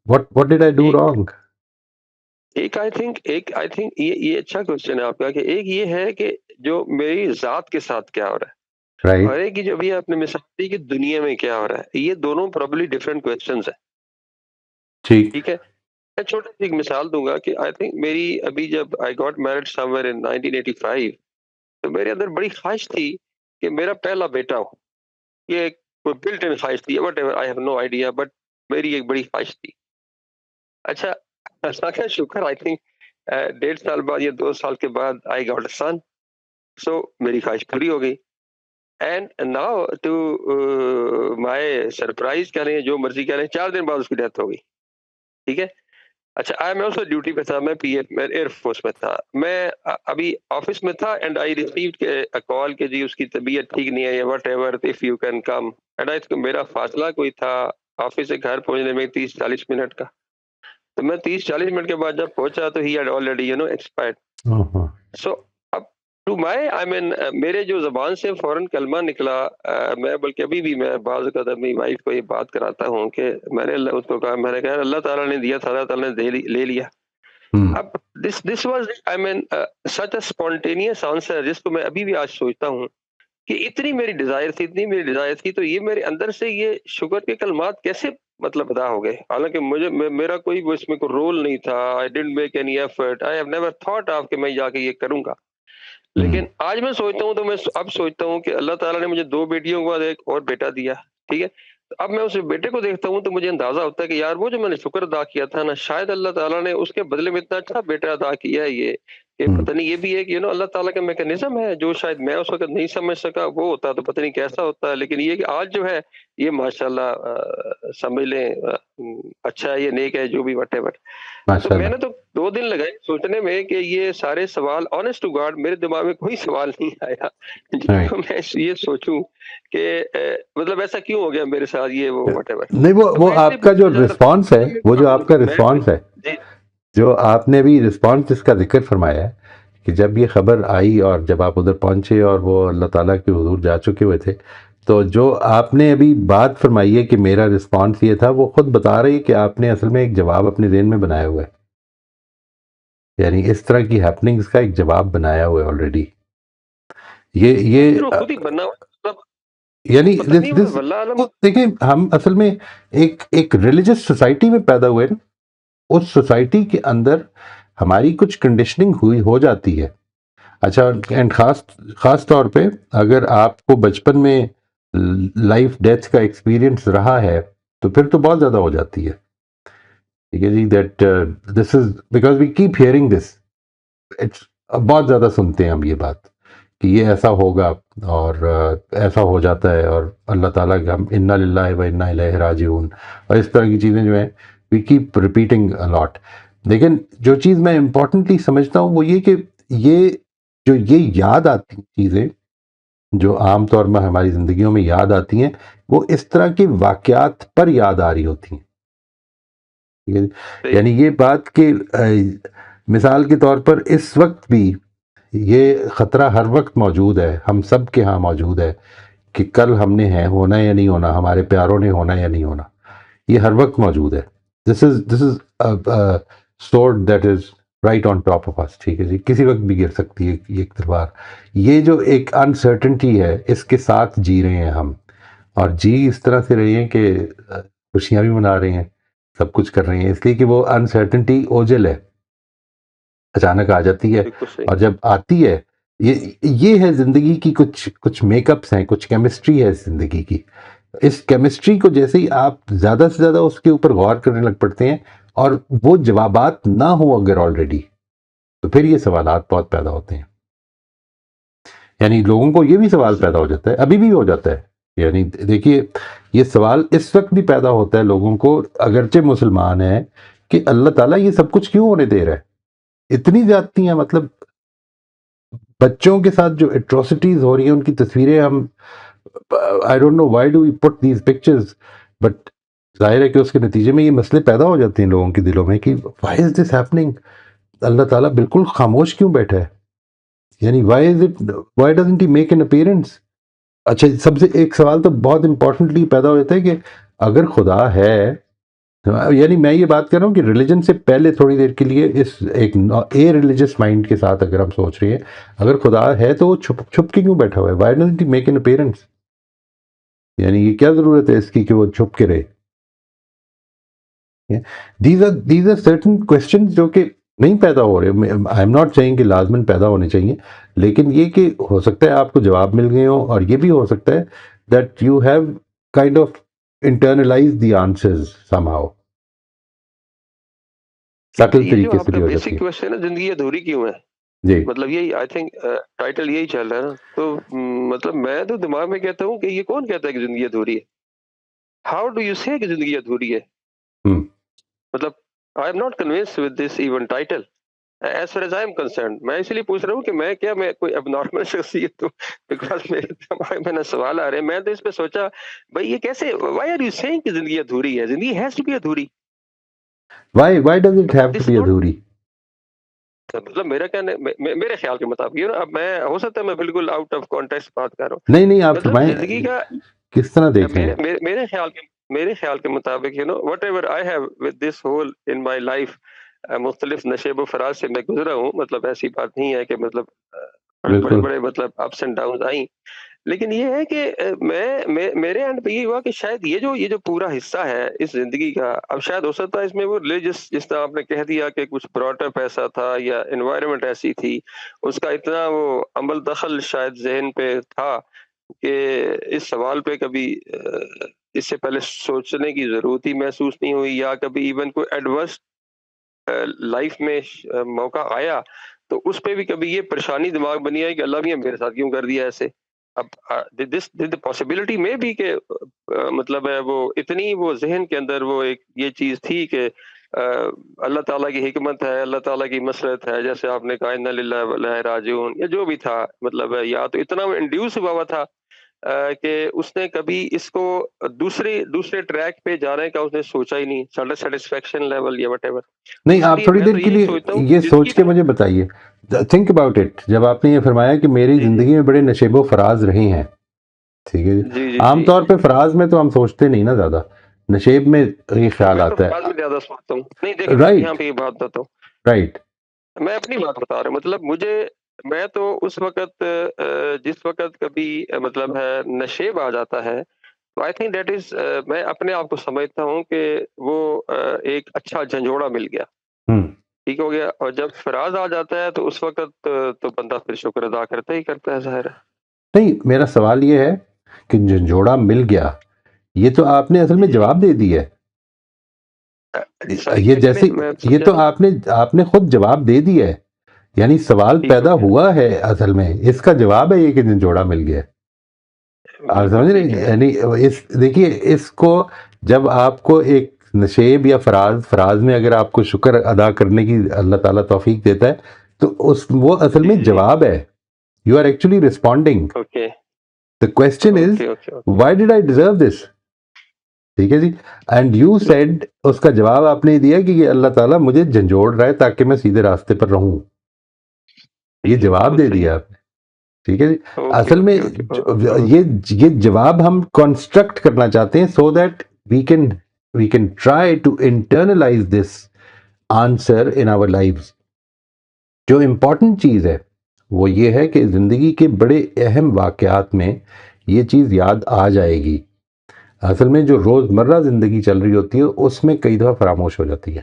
What did I do wrong? ایک آئی تھنک یہ اچھا کوشچن ہے آپ کا, کہ ایک یہ ہے کہ جو میری ذات کے ساتھ کیا ہو رہا ہے, رائٹ اور ایک جو ابھی آپ نے مثال دی کہ دنیا میں کیا ہو رہا ہے، یہ دونوں پرابلی ڈفرینٹ کویسچنز ہیں. ٹھیک ٹھیک ہے، میں چھوٹی سی ایک مثال دوں گا کہ آئی تھنک میری ابھی جب I got married somewhere in 1985 تو میرے اندر بڑی خواہش تھی کہ میرا پہلا بیٹا ہو. یہ ایک بلٹ ان خواہش تھی، what ever I have no idea, but میری ایک بڑی خواہش تھی. اچھا اللہ کا شکر آئی تھنک 1.5 سال بعد یا 2 سال کے بعد آئی گاٹ اے سن. سو میری خواہش پوری ہو گئی. And now to my surprise کہہ رہے ہیں، جو مرضی کہہ رہے ہیں، 4 دن بعد اس کی ڈیتھ ہو گئی. ٹھیک ہے. اچھا میں اس ڈیوٹی پہ تھا، میں پی ایف ایئر فورس میں تھا. میں ابھی آفس میں تھا اینڈ آئی ریسیوڈ کال کہ جی اس کی طبیعت ٹھیک نہیں ہے، what ever if you can come. And میرا فاصلہ کوئی تھا آفس سے گھر پہنچنے میں 30-40 منٹ کا. تو میں 30-40 منٹ کے بعد جب پہنچا تو ہی ہیڈ آلریڈی ایکسپائرڈ. سو اب ٹو مائی آئی مین میرے جو زبان سے فوراً کلمہ نکلا، میں بلکہ ابھی بھی میں بعض اوقات اپنی وائف کو یہ بات کراتا ہوں کہ میں نے اس کو کہا، میں نے کہا اللہ تعالیٰ نے دیا تھا، اللہ تعالیٰ نے لے لیا. اب this was I mean such a spontaneous answer جس کو میں ابھی بھی آج سوچتا ہوں کہ اتنی میری ڈیزائر تھی تو یہ میرے اندر سے یہ شکر کے کلمات کیسے مطلب ادا ہو گئے. حالانکہ میرا کوئی اس میں کوئی رول نہیں تھا. I didn't make any effort, I have never thought of کہ میں جا کے یہ کروں گا. لیکن آج میں سوچتا ہوں تو میں اب سوچتا ہوں کہ اللہ تعالیٰ نے مجھے 2 بیٹیوں کے بعد ایک اور بیٹا دیا. ٹھیک ہے. اب میں اس بیٹے کو دیکھتا ہوں تو مجھے اندازہ ہوتا ہے کہ یار وہ جو میں نے شکر ادا کیا تھا نا، شاید اللہ تعالیٰ نے اس کے بدلے میں اتنا اچھا بیٹا ادا کیا ہے. یہ کہ پتہ نہیں، یہ بھی ہے کہ اللہ تعالیٰ کا میکینزم ہے جو شاید میں اس وقت نہیں سمجھ سکا، وہ ہوتا تو پتہ نہیں کیسا ہوتا. لیکن یہ کہ آج جو ہے یہ ماشاءاللہ سمجھ لیں اچھا ہے، یہ نیک ہے، جو بھی وٹ ایور. تو میں نے تو 2 دن لگائے سوچنے میں کہ یہ سارے سوال آنیسٹ ٹو گاڈ میرے دماغ میں کوئی سوال نہیں آیا جن کو میں یہ سوچوں کہ مطلب ایسا کیوں ہو گیا میرے ساتھ، یہ وہ وٹ ایور. نہیں وہ آپ کا جو رسپانس ہے، وہ جو آپ کا رسپانس ہے، جو آپ نے بھی رسپانس جس کا ذکر فرمایا ہے کہ جب یہ خبر آئی اور جب آپ ادھر پہنچے اور وہ اللہ تعالیٰ کے حضور جا چکے ہوئے تھے، تو جو آپ نے ابھی بات فرمائی ہے کہ میرا رسپانس یہ تھا، وہ خود بتا رہی کہ آپ نے اصل میں ایک جواب اپنے ذہن میں بنایا ہوا ہے. یعنی اس طرح کی ہیپننگز کا ایک جواب بنایا ہوا ہے آلریڈی. یہ خود ہی بننا یعنی دیکھیں، ہم اصل میں ایک ریلیجس سوسائٹی میں پیدا ہوئے نا. اس سوسائٹی کے اندر ہماری کچھ کنڈیشننگ ہو جاتی ہے. اچھا، اینڈ خاص طور پہ اگر آپ کو بچپن میں لائف ڈیتھ کا ایکسپیرینس رہا ہے تو پھر تو بہت زیادہ ہو جاتی ہے. ٹھیک ہے جی، that this is because we keep hearing this. بہت زیادہ سنتے ہیں ہم یہ بات کہ یہ ایسا ہوگا اور ایسا ہو جاتا ہے، اور اللہ تعالیٰ کا انا للہ و انا الیہ راجعون اور اس طرح کی چیزیں جو ہیں وی کیپ ریپیٹنگ الاٹ. لیکن جو چیز میں امپورٹنٹلی سمجھتا ہوں وہ یہ کہ یہ یاد آتی چیزیں جو عام طور میں ہماری زندگیوں میں یاد آتی ہیں، وہ اس طرح کے واقعات پر یاد آ رہی ہوتی ہیں. یعنی یہ بات کہ مثال کے طور پر اس وقت بھی یہ خطرہ ہر وقت موجود ہے، ہم سب کے ہاں موجود ہے کہ کل ہم نے ہونا یا نہیں ہونا، ہمارے پیاروں نے ہونا یا نہیں ہونا، یہ ہر وقت موجود ہے. This is sword that is right on top of us. ٹھیک ہے جی، کسی وقت بھی گر سکتی ہے یہ تلوار. یہ جو ایک انسرٹنٹی ہے، اس کے ساتھ جی رہے ہیں ہم، اور جی اس طرح سے رہے ہیں کہ خوشیاں بھی منا رہے ہیں، سب کچھ کر رہے ہیں، اس لیے کہ وہ انسرٹنٹی اوجل ہے، اچانک آ جاتی ہے. اور جب آتی ہے، یہ ہے زندگی کی کچھ میک اپس ہیں، کچھ کیمسٹری ہے زندگی کی. اس کیمسٹری کو جیسے ہی آپ زیادہ سے زیادہ اس کے اوپر غور کرنے لگ پڑتے ہیں اور وہ جوابات نہ ہوں اگر آلریڈی، تو پھر یہ سوالات بہت پیدا ہوتے ہیں. یعنی لوگوں کو یہ بھی سوال پیدا ہو جاتا ہے، ابھی بھی ہو جاتا ہے. یعنی دیکھیے، یہ سوال اس وقت بھی پیدا ہوتا ہے لوگوں کو، اگرچہ مسلمان ہیں، کہ اللہ تعالیٰ یہ سب کچھ کیوں ہونے دے رہا ہے؟ اتنی زیادتی ہیں، مطلب بچوں کے ساتھ جو ایٹروسٹیز ہو رہی ہیں ان کی تصویریں ہم I don't know why do we put these pictures, but ظاہر ہے کہ اس کے نتیجے میں یہ مسئلے پیدا ہو جاتے ہیں لوگوں کے دلوں میں کہ why is this happening؟ اللہ تعالیٰ بالکل خاموش کیوں بیٹھا ہے؟ یعنی why doesn't he make an appearance؟ اچھا، سب سے ایک سوال تو بہت امپورٹنٹلی پیدا ہو جاتا ہے کہ اگر خدا ہے یعنی میں یہ بات کر رہا ہوں کہ ریلیجن سے پہلے تھوڑی دیر کے لیے اس ایک اے ریلیجس مائنڈ کے ساتھ اگر ہم سوچ رہے ہیں اگر خدا ہے تو وہ چھپ چھپ کے کیوں بیٹھا ہوا ہے؟ Why doesn't he make an appearance? یعنی یہ کیا ضرورت ہے اس کی کہ وہ چھپ کے رہے؟ دیز آر سرٹن کوشچنز جو کہ نہیں پیدا ہو رہے. آئی ایم ناٹ سیئنگ کہ لازمن پیدا ہونے چاہیے، لیکن یہ کہ ہو سکتا ہے آپ کو جواب مل گئے ہوں، اور یہ بھی ہو سکتا ہے that you have kind of internalize the answers somehow. Still یہ جو طریقے آپ سے کا بھی ہو جاتی بیسک ہے. کوشچن ہے زندگی ادھوری کیوں ہے، جی مطلب یہی آئی تھنک ٹائٹل یہی چل رہا ہے نا. تو مطلب میں تو دماغ میں کہتا ہوں کہ یہ کون کہتا ہے کہ زندگی ادھوری ہے؟ ہاؤ ڈو یو سے کہ زندگی ادھوری ہے؟ ہم، مطلب I am not conveyance with this even title as far as I am concerned. میں اسی لیے پوچھ رہا ہوں کہ میں کوئی اب نارمل شخصیت ہوں، بیکاز میرے دماغ میں نا سوال آ رہے ہیں. میں تو اس پہ سوچا بھائی یہ کیسے، وائی آر یو سیئنگ کہ زندگی ادھوری ہے؟ زندگی ہیز ٹو بی ادھوری. Why does it have to this be is not, ادھوری؟ مطلب میرا کہنا میرے خیال کے مطابق یہ نا، اب میں ہو سکتا ہے میں بالکل آؤٹ آف کانٹیکسٹ بات کر رہا ہوں. نہیں نہیں، آپ مطلب فرمائیں زندگی کا کس طرح دیکھ رہے ہیں. میرے خیال کے مطابق what ever I have with this whole in my life, مختلف نشیب و فراز سے میں گزرا ہوں. مطلب ایسی بات نہیں ہے کہ مطلب بڑے بالکل بڑے مطلب اپس اینڈ ڈاؤن آئیں، لیکن یہ ہے کہ میرے اینڈ پہ یہ ہوا کہ شاید یہ جو پورا حصہ ہے اس زندگی کا، اب شاید ہو سکتا ہے اس میں وہ ریلیجس، جس طرح آپ نے کہہ دیا کہ کچھ براٹ اپ ایسا تھا یا انوائرمنٹ ایسی تھی، اس کا اتنا وہ عمل دخل شاید ذہن پہ تھا کہ اس سوال پہ کبھی اس سے پہلے سوچنے کی ضرورت ہی محسوس نہیں ہوئی، یا کبھی ایون کوئی ایڈورس لائف میں موقع آیا تو اس پہ بھی کبھی یہ پریشانی دماغ بنی ہے کہ اللہ بھی میرے ساتھ کیوں کر دیا ایسے. اب دس پاسبلٹی میں بھی کہ مطلب ہے وہ اتنی وہ ذہن کے اندر وہ ایک یہ چیز تھی کہ اللہ تعالیٰ کی حکمت ہے، اللہ تعالیٰ کی مسرت ہے، جیسے آپ نے کہا انا للہ و انا الیہ راجعون، یا جو بھی تھا، مطلب ہے یا تو اتنا وہ انڈیوس ہوا تھا کہ اس نے کبھی اس کو دوسرے ٹریک پہ جانے کا اس نے سوچا ہی نہیں، سیٹسفیکشن لیول یا وٹ ایور. نہیں. اس آپ لیے تھوڑی میں دیر تو کے یہی لیے سوچتا ہوں یہ کہ سوچ کے مجھے بتائیے، تھنک اباؤٹ اٹ. جب آپ نے یہ فرمایا کہ میری جی زندگی میں بڑے نشیب و فراز رہے ہیں، ٹھیک ہے جی. جی جی عام جی طور پہ فراز میں تو ہم سوچتے نہیں نا زیادہ، نشیب میں یہ خیال میں تو آتا بعد میں زیادہ سوچتا ہوں. نہیں ہے. دیکھیں، میں رائٹ یہاں پہ یہ بات بتاتا ہوں، رائٹ. میں اپنی بات بتا رہا ہوں. مطلب میں تو اس وقت جس وقت کبھی مطلب ہے نشیب آ جاتا ہے، آئی تھنک دیٹ از، میں اپنے آپ کو سمجھتا ہوں کہ وہ ایک اچھا جھنجھوڑا مل گیا، ٹھیک ہو گیا. اور جب فراز آ جاتا ہے تو اس وقت تو بندہ پھر شکر ادا کرتا ہی کرتا ہے، ظاہر ہے. نہیں، میرا سوال یہ ہے کہ جھنجھوڑا مل گیا، یہ تو آپ نے اصل میں جواب دے دی ہے. یہ جیسے یہ تو آپ نے خود جواب دے دیا ہے، یعنی سوال پیدا ہوا ہے اصل میں، اس کا جواب ہے یہ کہ جھنجھوڑا مل گیا. آپ سمجھ رہے ہیں؟ یعنی دیکھیے اس کو، جب آپ کو ایک نشیب یا فراز میں اگر آپ کو شکر ادا کرنے کی اللہ تعالیٰ توفیق دیتا ہے تو وہ اصل میں جواب ہے. You are actually responding. The question is, why did I deserve this? ٹھیک ہے جی. اینڈ یو سیڈ، اس کا جواب آپ نے دیا کہ یہ اللہ تعالیٰ مجھے جھنجھوڑ رہا ہے تاکہ میں سیدھے راستے پر رہوں. یہ جواب دے دیا آپ نے، ٹھیک ہے جی. اصل میں یہ جواب ہم کنسٹرکٹ کرنا چاہتے ہیں so that we can try to internalize this answer in our lives. جو امپورٹنٹ چیز ہے وہ یہ ہے کہ زندگی کے بڑے اہم واقعات میں یہ چیز یاد آ جائے گی. اصل میں جو روزمرہ زندگی چل رہی ہوتی ہے اس میں کئی دفعہ فراموش ہو جاتی ہے.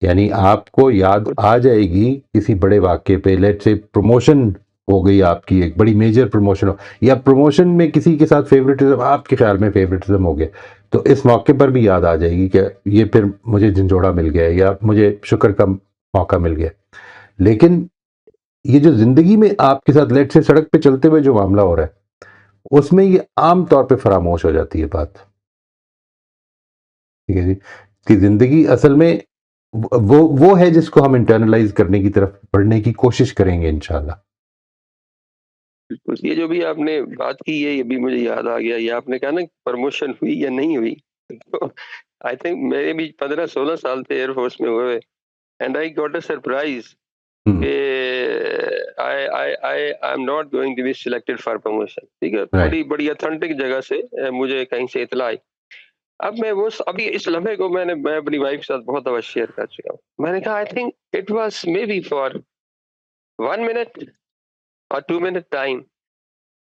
یعنی آپ کو یاد آ جائے گی کسی بڑے واقعے پہ، لیٹ سے پروموشن ہو گئی آپ کی، ایک بڑی میجر پروموشن ہو، یا پروموشن میں کسی کے ساتھ فیوریٹزم، آپ کے خیال میں فیوریٹزم ہو گیا، تو اس موقع پر بھی یاد آ جائے گی کہ یہ پھر مجھے جھنجھوڑا مل گیا یا مجھے شکر کا موقع مل گیا. لیکن یہ جو زندگی میں آپ کے ساتھ لیٹ سے سڑک پہ چلتے ہوئے جو معاملہ ہو رہا ہے اس میں یہ عام طور پہ فراموش ہو جاتی ہے بات. ٹھیک ہے جی. کہ زندگی اصل میں وہ ہے جس کو ہم انٹرنلائز کرنے کی طرف بڑھنے کی کوشش کریں گے انشاءاللہ. یہ جو بھی آپ نے بات کی ہے یہ بھی مجھے یاد آ گیا. یہ آپ نے کہا نا پروموشن ہوئی یا نہیں ہوئی، تو آئی تھنک میرے بھی 15-16 سال تھے ایئر فورس میں ہوئے، and I got a surprise کہ I am not going to be selected for promotion. ٹھیک ہے، بڑی اتھینٹک جگہ سے مجھے کہیں سے اطلاع آئی. اب میں وہ ابھی اس لمحے کو میں اپنی وائف کے ساتھ بہت دفعہ شیئر کر چکا ہوں. میں نے کہا I think it was maybe for 1 minute اور 2 منٹ ٹائم،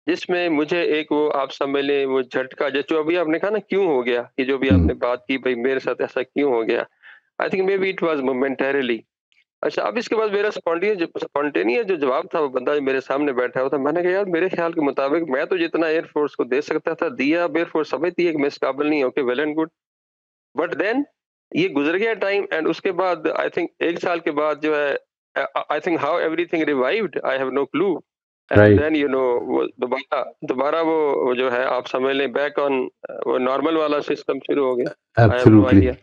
جس میں مجھے ایک وہ آپ سمجھ لیں وہ جھٹکا، جو ابھی آپ نے کہا نا کیوں ہو گیا، کہ جو بھی آپ نے بات کی بھائی میرے ساتھ ایسا کیوں ہو گیا، I think maybe it was momentarily. اچھا اب اس کے بعد میرا اسپونٹینیس جو جواب تھا، وہ بندہ جو میرے سامنے بیٹھا ہوا تھا، میں نے کہا یار میرے خیال کے مطابق میں تو جتنا ایئر فورس کو دے سکتا تھا دیا، اب ایئر فورس سمجھتی ہے کہ میں اس قابل نہیں ہوں. Okay well and good, but then یہ گزر گیا ٹائم، اینڈ اس کے بعد آئی تھنک 1 سال کے بعد جو ہے I think how everything revived I have no clue. And then you know وہ دوبارہ وہ جو ہے آپ سمجھ لیں بیک آن وہ نارمل والا سسٹم شروع ہو گیا. آئی ہیو نو آئیڈیا.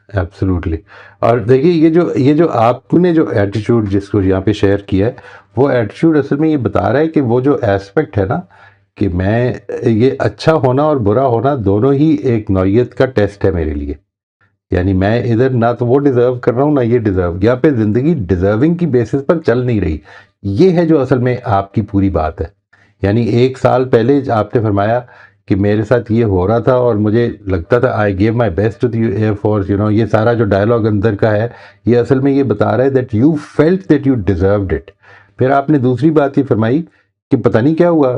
ایبسلیوٹلی. اور دیکھیے یہ جو آپ نے جو ایٹیٹیوڈ جس کو یہاں پہ شیئر کیا ہے، وہ ایٹیٹیوڈ اصل میں یہ بتا رہا ہے کہ وہ جو ایسپیکٹ ہے نا، کہ میں یہ اچھا ہونا اور برا ہونا دونوں ہی ایک نوعیت کا ٹیسٹ ہے میرے لیے. یعنی میں ادھر نہ تو وہ ڈیزرو کر رہا ہوں نہ یہ ڈیزرو، یہاں پہ زندگی ڈیزرونگ کی بیسس پر چل نہیں رہی. یہ ہے جو اصل میں آپ کی پوری بات ہے. یعنی 1 سال پہلے آپ نے فرمایا کہ میرے ساتھ یہ ہو رہا تھا اور مجھے لگتا تھا I gave my best to the air force, یہ سارا جو ڈائلاگ اندر کا ہے یہ اصل میں یہ بتا رہا ہے that you felt that you deserved it. پھر آپ نے دوسری بات یہ فرمائی کہ پتہ نہیں کیا ہوا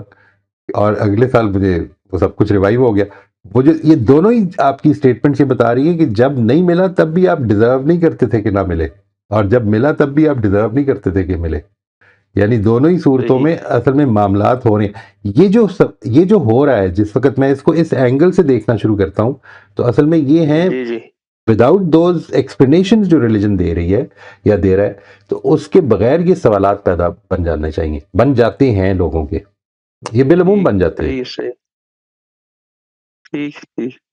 اور اگلے سال مجھے وہ سب کچھ ریوائیو ہو گیا. وہ جو یہ دونوں ہی آپ کی اسٹیٹمنٹ یہ بتا رہی ہے کہ جب نہیں ملا تب بھی آپ ڈیزرو نہیں کرتے تھے کہ نہ ملے، اور جب ملا تب بھی آپ ڈیزرو نہیں کرتے تھے کہ ملے. یعنی دونوں ہی صورتوں میں اصل میں معاملات ہو رہے ہیں. یہ جو ہو رہا ہے جس وقت میں اس کو اس اینگل سے دیکھنا شروع کرتا ہوں تو اصل میں یہ ہے وداؤٹ دوز ایکسپلینیشنز جو ریلیجن دے رہی ہے یا دے رہا ہے، تو اس کے بغیر یہ سوالات پیدا بن جانے چاہیے، بن جاتے ہیں لوگوں کے، یہ بالعموم بن جاتے ہیں.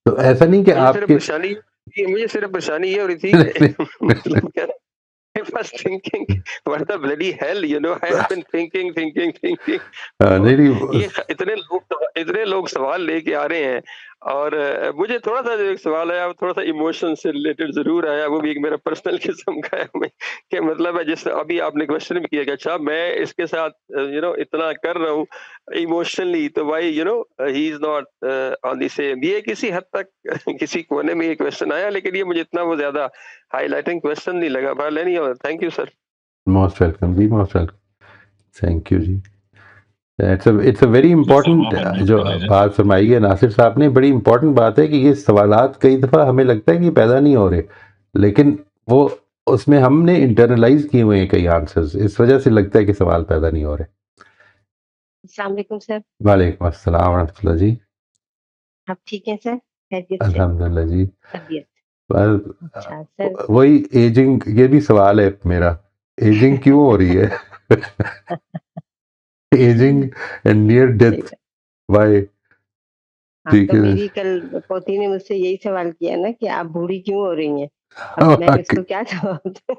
تو ایسا نہیں کہ آپ کے مجھے صرف پریشانی یہ ہو رہی تھی کہ مطلب کیا I was thinking, what the bloody hell, I have been thinking. یہ اتنے لوگ سوال لے کے آ رہے ہیں، اور مجھے تھوڑا سا جو ایک سوال آیا وہ تھوڑا سا ایموشن سے ریلیٹڈ ضرور آیا، وہ بھی ایک میرا پرسنل قسم کا ہے کہ مطلب ہے جس ابھی آپ نے کوشچن بھی کیا کہ اچھا میں اس کے ساتھ اتنا کر رہا ہوں ایموشنلی، تو why he is not on the same. یہ کسی حد تک کسی کونے میں یہ کوشچن آیا، لیکن یہ مجھے اتنا وہ زیادہ ہائی لائٹنگ کوشچن نہیں لگا. بھائی نہیں ہو. Thank you sir. Most welcome جی، موسٹ ویلکم. تھینک یو جی. اٹس اے ویری امپورٹنٹ جو بات فرمائی ہے ناصر صاحب نے، بڑی امپورٹنٹ بات ہے کہ یہ سوالات کئی دفعہ ہمیں لگتا ہے کہ پیدا نہیں ہو رہے، لیکن وہ اس میں ہم نے انٹرنلائز کیے ہوئے ہیں کئی آنسرز، اس وجہ سے لگتا ہے کہ سوال پیدا نہیں ہو رہے. السلام علیکم سر. وعلیکم السلام ورحمۃ اللہ جی. آپ ٹھیک ہیں سر؟ الحمدللہ جی. اچھا سر، وہی ایجنگ، یہ بھی سوال ہے میرا، ایجنگ کیوں ہو رہی ہے؟ Ageing and near death why? تو میری کل پوتی نے مجھ سے یہی سوال کیا نا کہ آپ بوڑھی کیوں ہو رہی ہیں، اب میں اس کو کیا جواب دوں؟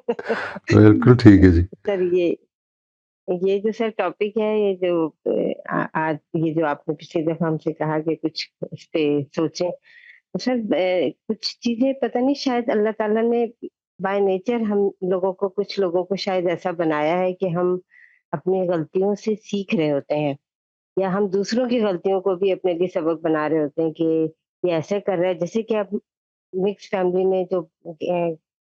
بالکل ٹھیک ہے جی. سر یہ جو سر ٹاپک ہے، یہ جو آج یہ جو آپ نے پچھلی دفعہ ہم سے کہا کہ کچھ اس پہ سوچیں، سر کچھ چیزیں پتہ نہیں شاید اللہ تعالیٰ نے بائی نیچر ہم لوگوں کو، کچھ لوگوں کو شاید ایسا بنایا ہے کہ ہم اپنی غلطیوں سے سیکھ رہے ہوتے ہیں، یا ہم دوسروں کی غلطیوں کو بھی اپنے لیے سبق بنا رہے ہوتے ہیں کہ یہ ایسے کر رہا ہے. جیسے کہ اب مکس فیملی میں جو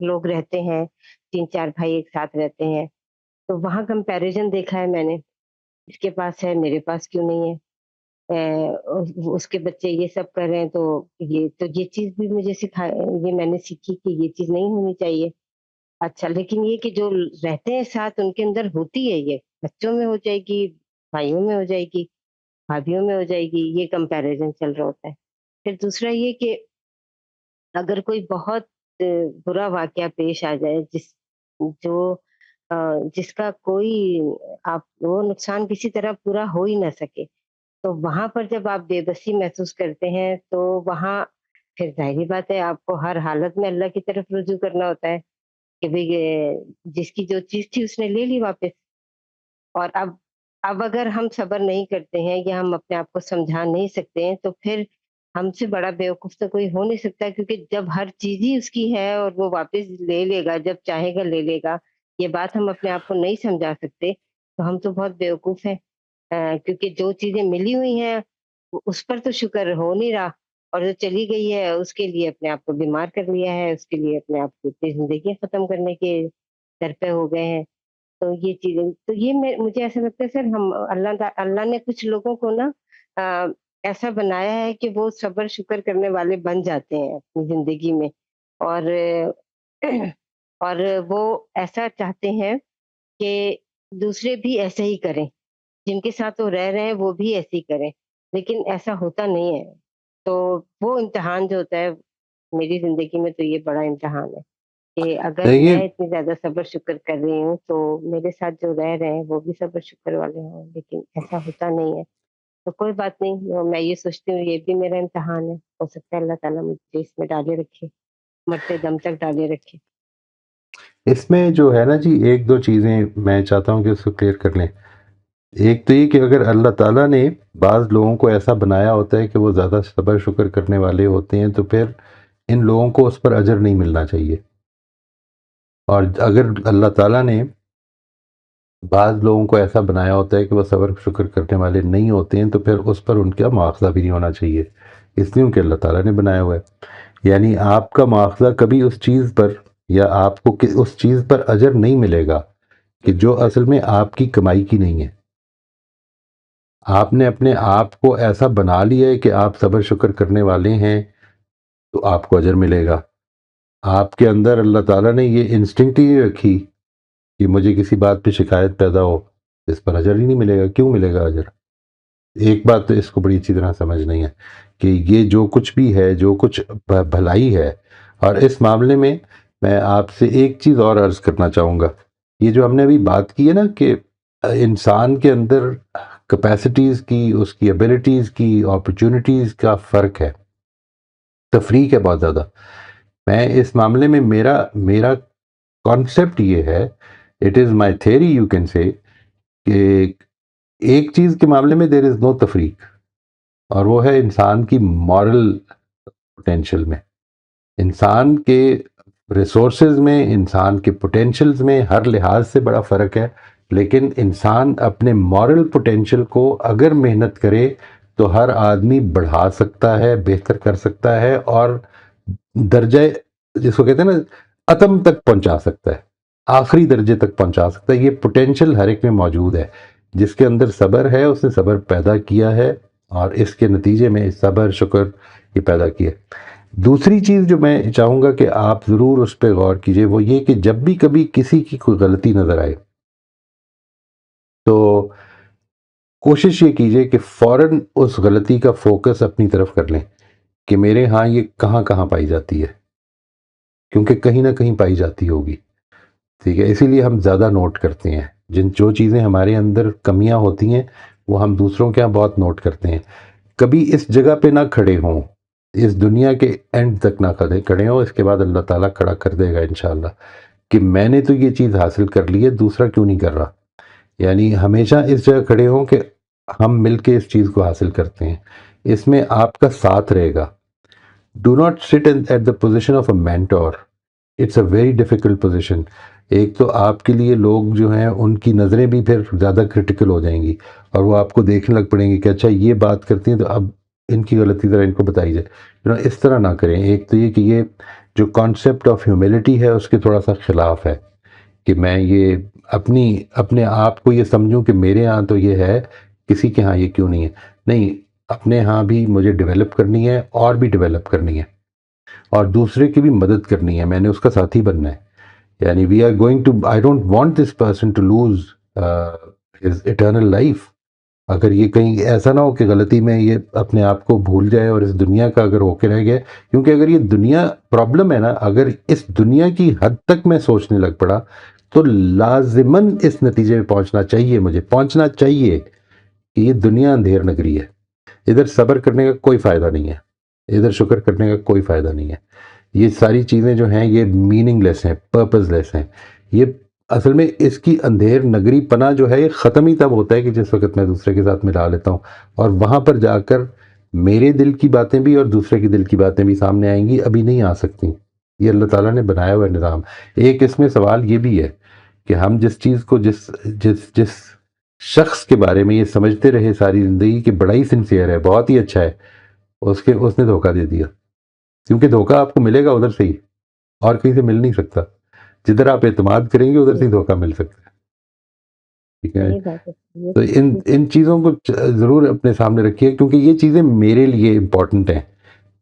لوگ رہتے ہیں، 3-4 بھائی ایک ساتھ رہتے ہیں، تو وہاں کمپیریزن دیکھا ہے میں نے، اس کے پاس ہے میرے پاس کیوں نہیں ہے، اس کے بچے یہ سب کر رہے ہیں، تو یہ چیز بھی مجھے یہ میں نے سیکھی کہ یہ چیز نہیں ہونی چاہیے. اچھا لیکن یہ کہ جو رہتے ہیں ساتھ ان کے اندر ہوتی ہے، یہ بچوں میں ہو جائے گی، بھائیوں میں ہو جائے گی، بھابھیوں میں ہو جائے گی، یہ کمپیریزن چل رہا ہوتا ہے. پھر دوسرا یہ کہ اگر کوئی بہت برا واقعہ پیش آ جائے جس کا کوئی وہ نقصان کسی طرح پورا ہو ہی نہ سکے، تو وہاں پر جب آپ بے بسی محسوس کرتے ہیں تو وہاں پھر ظاہری بات ہے آپ کو ہر حالت میں اللہ کی طرف رجوع کرنا ہوتا ہے کہ جس کی جو چیز تھی اس نے لے لی واپس. اور اب اگر ہم صبر نہیں کرتے ہیں یا ہم اپنے آپ کو سمجھا نہیں سکتے ہیں تو پھر ہم سے بڑا بیوقوف تو کوئی ہو نہیں سکتا، کیونکہ جب ہر چیز ہی اس کی ہے اور وہ واپس لے لے گا، جب چاہے گا لے لے گا، یہ بات ہم اپنے آپ کو نہیں سمجھا سکتے تو ہم تو بہت بیوقوف ہیں. کیونکہ جو چیزیں ملی ہوئی ہیں اس پر تو شکر ہو نہیں رہا، اور جو چلی گئی ہے اس کے لیے اپنے آپ کو بیمار کر لیا ہے، اس کے لیے اپنے آپ کو اپنی زندگی ختم کرنے کے در پہ ہو گئے ہیں۔ تو یہ چیزیں، تو یہ مجھے ایسا لگتا ہے سر، ہم اللہ نے کچھ لوگوں کو نا ایسا بنایا ہے کہ وہ صبر شکر کرنے والے بن جاتے ہیں اپنی زندگی میں، اور اور وہ ایسا چاہتے ہیں کہ دوسرے بھی ایسے ہی کریں، جن کے ساتھ وہ رہ رہے ہیں وہ بھی ایسے ہی کریں، لیکن ایسا ہوتا نہیں ہے۔ تو وہ امتحان جو ہوتا ہے میری زندگی میں، تو یہ بڑا امتحان ہے کہ اگر دیکھیے میں اتنی زیادہ صبر شکر کر رہی ہوں تو میرے ساتھ جو رہ رہے ہیں وہ بھی صبر شکر والے ہوں، لیکن ایسا ہوتا نہیں ہے۔ تو کوئی بات نہیں، میں یہ سوچتی ہوں یہ بھی میرا امتحان ہے، ہو سکتا ہے اللہ تعالیٰ مجھے اس میں ڈالے رکھے، مرتے دم تک ڈالے رکھے۔ اس میں جو ہے نا جی، ایک دو چیزیں میں چاہتا ہوں کہ اس کو کلیئر کر لیں۔ ایک تو یہ کہ اگر اللہ تعالیٰ نے بعض لوگوں کو ایسا بنایا ہوتا ہے کہ وہ زیادہ صبر شکر کرنے والے ہوتے ہیں، تو پھر ان لوگوں کو اس پر اجر نہیں ملنا چاہیے۔ اور اگر اللہ تعالیٰ نے بعض لوگوں کو ایسا بنایا ہوتا ہے کہ وہ صبر شکر کرنے والے نہیں ہوتے ہیں، تو پھر اس پر ان کا مواخذہ بھی نہیں ہونا چاہیے، اس لیے کہ اللہ تعالیٰ نے بنایا ہوا ہے۔ یعنی آپ کا مواخذہ کبھی اس چیز پر، یا آپ کو اس چیز پر اجر نہیں ملے گا کہ جو اصل میں آپ کی کمائی کی نہیں ہے۔ آپ نے اپنے آپ کو ایسا بنا لیا ہے کہ آپ صبر شکر کرنے والے ہیں، تو آپ کو اجر ملے گا۔ آپ کے اندر اللہ تعالیٰ نے یہ انسٹنکٹ ہی رکھی کہ مجھے کسی بات پہ شکایت پیدا ہو، اس پر اجر ہی نہیں ملے گا۔ کیوں ملے گا اجر؟ ایک بات تو اس کو بڑی اچھی طرح سمجھنی ہے کہ یہ جو کچھ بھی ہے، جو کچھ بھلائی ہے، اور اس معاملے میں میں آپ سے ایک چیز اور عرض کرنا چاہوں گا۔ یہ جو ہم نے ابھی بات کی ہے نا کہ انسان کے اندر کیپیسٹیز کی، اس کی ایبیلٹیز کی، اپرچونٹیز کا فرق ہے، تفریق ہے بہت زیادہ۔ میں اس معاملے میں میرا کانسیپٹ یہ ہے، it is my theory you can say, کہ ایک چیز کے معاملے میں دیر از نو تفریق، اور وہ ہے انسان کی مورل پوٹینشل میں، انسان کے ریسورسز میں، انسان کے پوٹینشلز میں ہر لحاظ سے بڑا فرق ہے۔ لیکن انسان اپنے مورل پوٹینشل کو اگر محنت کرے تو ہر آدمی بڑھا سکتا ہے، بہتر کر سکتا ہے، اور درجہ جس کو کہتے ہیں نا اتم تک پہنچا سکتا ہے، آخری درجے تک پہنچا سکتا ہے۔ یہ پوٹینشل ہر ایک میں موجود ہے۔ جس کے اندر صبر ہے اس نے صبر پیدا کیا ہے، اور اس کے نتیجے میں صبر شکر یہ پیدا کیا۔ دوسری چیز جو میں چاہوں گا کہ آپ ضرور اس پہ غور کیجئے، وہ یہ کہ جب بھی کبھی کسی کی کوئی غلطی نظر آئے تو کوشش یہ کیجئے کہ فوراً اس غلطی کا فوکس اپنی طرف کر لیں کہ میرے ہاں یہ کہاں کہاں پائی جاتی ہے، کیونکہ کہیں نہ کہیں پائی جاتی ہوگی، ٹھیک ہے؟ اسی لیے ہم زیادہ نوٹ کرتے ہیں، جو چیزیں ہمارے اندر کمیاں ہوتی ہیں وہ ہم دوسروں کے ہاں بہت نوٹ کرتے ہیں۔ کبھی اس جگہ پہ نہ کھڑے ہوں، اس دنیا کے اینڈ تک نہ کھڑے ہوں، اس کے بعد اللہ تعالیٰ کھڑا کر دے گا انشاءاللہ، کہ میں نے تو یہ چیز حاصل کر لی ہے، دوسرا کیوں نہیں کر رہا۔ یعنی ہمیشہ اس جگہ کھڑے ہوں کہ ہم مل کے اس چیز کو حاصل کرتے ہیں، اس میں آپ کا ساتھ رہے گا۔ Do not sit at the position of a mentor, it's a very difficult position. ایک تو آپ کے لیے لوگ جو ہیں ان کی نظریں بھی پھر زیادہ کرٹیکل ہو جائیں گی، اور وہ آپ کو دیکھنے لگ پڑیں گی کہ اچھا یہ بات کرتی ہیں تو اب ان کی غلطی ذرا ان کو بتائی جائے۔ اس طرح نہ کریں۔ ایک تو یہ کہ یہ جو کانسیپٹ آف ہیوملٹی ہے اس کے تھوڑا سا خلاف ہے، کہ میں یہ اپنے آپ کو یہ سمجھوں کہ میرے ہاں تو یہ ہے، کسی کے ہاں یہ کیوں نہیں ہے۔ نہیں، اپنے ہاں بھی مجھے ڈیولپ کرنی ہے، اور بھی ڈیولپ کرنی ہے، اور دوسرے کی بھی مدد کرنی ہے، میں نے اس کا ساتھی بننا ہے۔ یعنی we are going to, I don't want this person to lose his eternal life. اگر یہ کہیں ایسا نہ ہو کہ غلطی میں یہ اپنے آپ کو بھول جائے اور اس دنیا کا اگر ہو کے رہ گیا، کیونکہ اگر یہ دنیا پرابلم ہے نا، اگر اس دنیا کی حد تک میں سوچنے لگ پڑا تو لازماً اس نتیجے میں پہنچنا چاہیے کہ یہ دنیا اندھیر نگری ہے، ادھر صبر کرنے کا کوئی فائدہ نہیں ہے، ادھر شکر کرنے کا کوئی فائدہ نہیں ہے۔ یہ ساری چیزیں جو ہیں یہ میننگ لیس ہیں، پرپز لیس ہیں۔ یہ اصل میں اس کی اندھیر نگری پنا جو ہے یہ ختم ہی تب ہوتا ہے کہ جس وقت میں دوسرے کے ساتھ ملا لیتا ہوں، اور وہاں پر جا کر میرے دل کی باتیں بھی اور دوسرے کے دل کی باتیں بھی سامنے آئیں گی، ابھی نہیں آ سکتی۔ یہ اللہ تعالیٰ نے بنایا ہوا نظام۔ ایک اس میں سوال یہ بھی ہے کہ ہم جس چیز کو جس شخص کے بارے میں یہ سمجھتے رہے ساری زندگی کہ بڑا ہی سنسیئر ہے، بہت ہی اچھا ہے، اس نے دھوکہ دے دیا، کیونکہ دھوکہ آپ کو ملے گا ادھر سے ہی، اور کہیں سے مل نہیں سکتا. جدھر آپ اعتماد کریں گے ادھر سے ہی دھوکہ مل سکتا ہے. ٹھیک ہے، تو ان چیزوں کو ضرور اپنے سامنے رکھیے، کیونکہ یہ چیزیں میرے لیے امپورٹنٹ ہیں،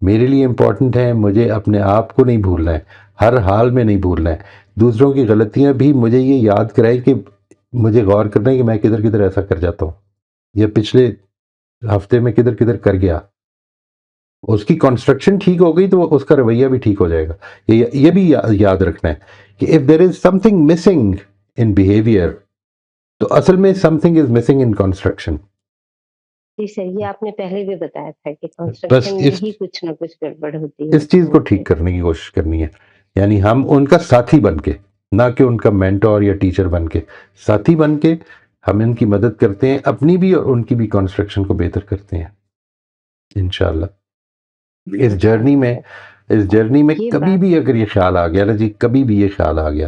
میرے لیے امپورٹنٹ ہیں. مجھے اپنے آپ کو نہیں بھولنا ہے، ہر حال میں نہیں بھولنا ہے. دوسروں کی غلطیاں بھی مجھے یہ یاد کرائے کہ مجھے غور کرنا ہے کہ میں کدھر کدھر ایسا کر جاتا ہوں، یا پچھلے ہفتے میں کدھر کدھر کر گیا. اس کی کنسٹرکشن ٹھیک ہو گئی تو اس کا رویہ بھی ٹھیک ہو جائے گا. یہ بھی یاد رکھنا ہے کہ if there is something missing in behaviour, تو اصل میں something is missing in construction. جی سر، یہ آپ نے پہلے بھی بتایا تھا کہ کنسٹرکشن میں ہی کچھ نہ کچھ گڑبڑ ہوتی ہے. اس چیز کو ٹھیک کرنے کی کوشش کرنی ہے، یعنی ہم ان کا ساتھی بن کے، نہ کہ ان کا مینٹور یا ٹیچر بن کے، ساتھی بن کے ہم ان کی مدد کرتے ہیں، اپنی بھی اور ان کی بھی کنسٹرکشن کو بہتر کرتے ہیں انشاءاللہ. اس جرنی میں کبھی بھی اگر یہ خیال آ گیا نا جی، کبھی بھی یہ خیال آ گیا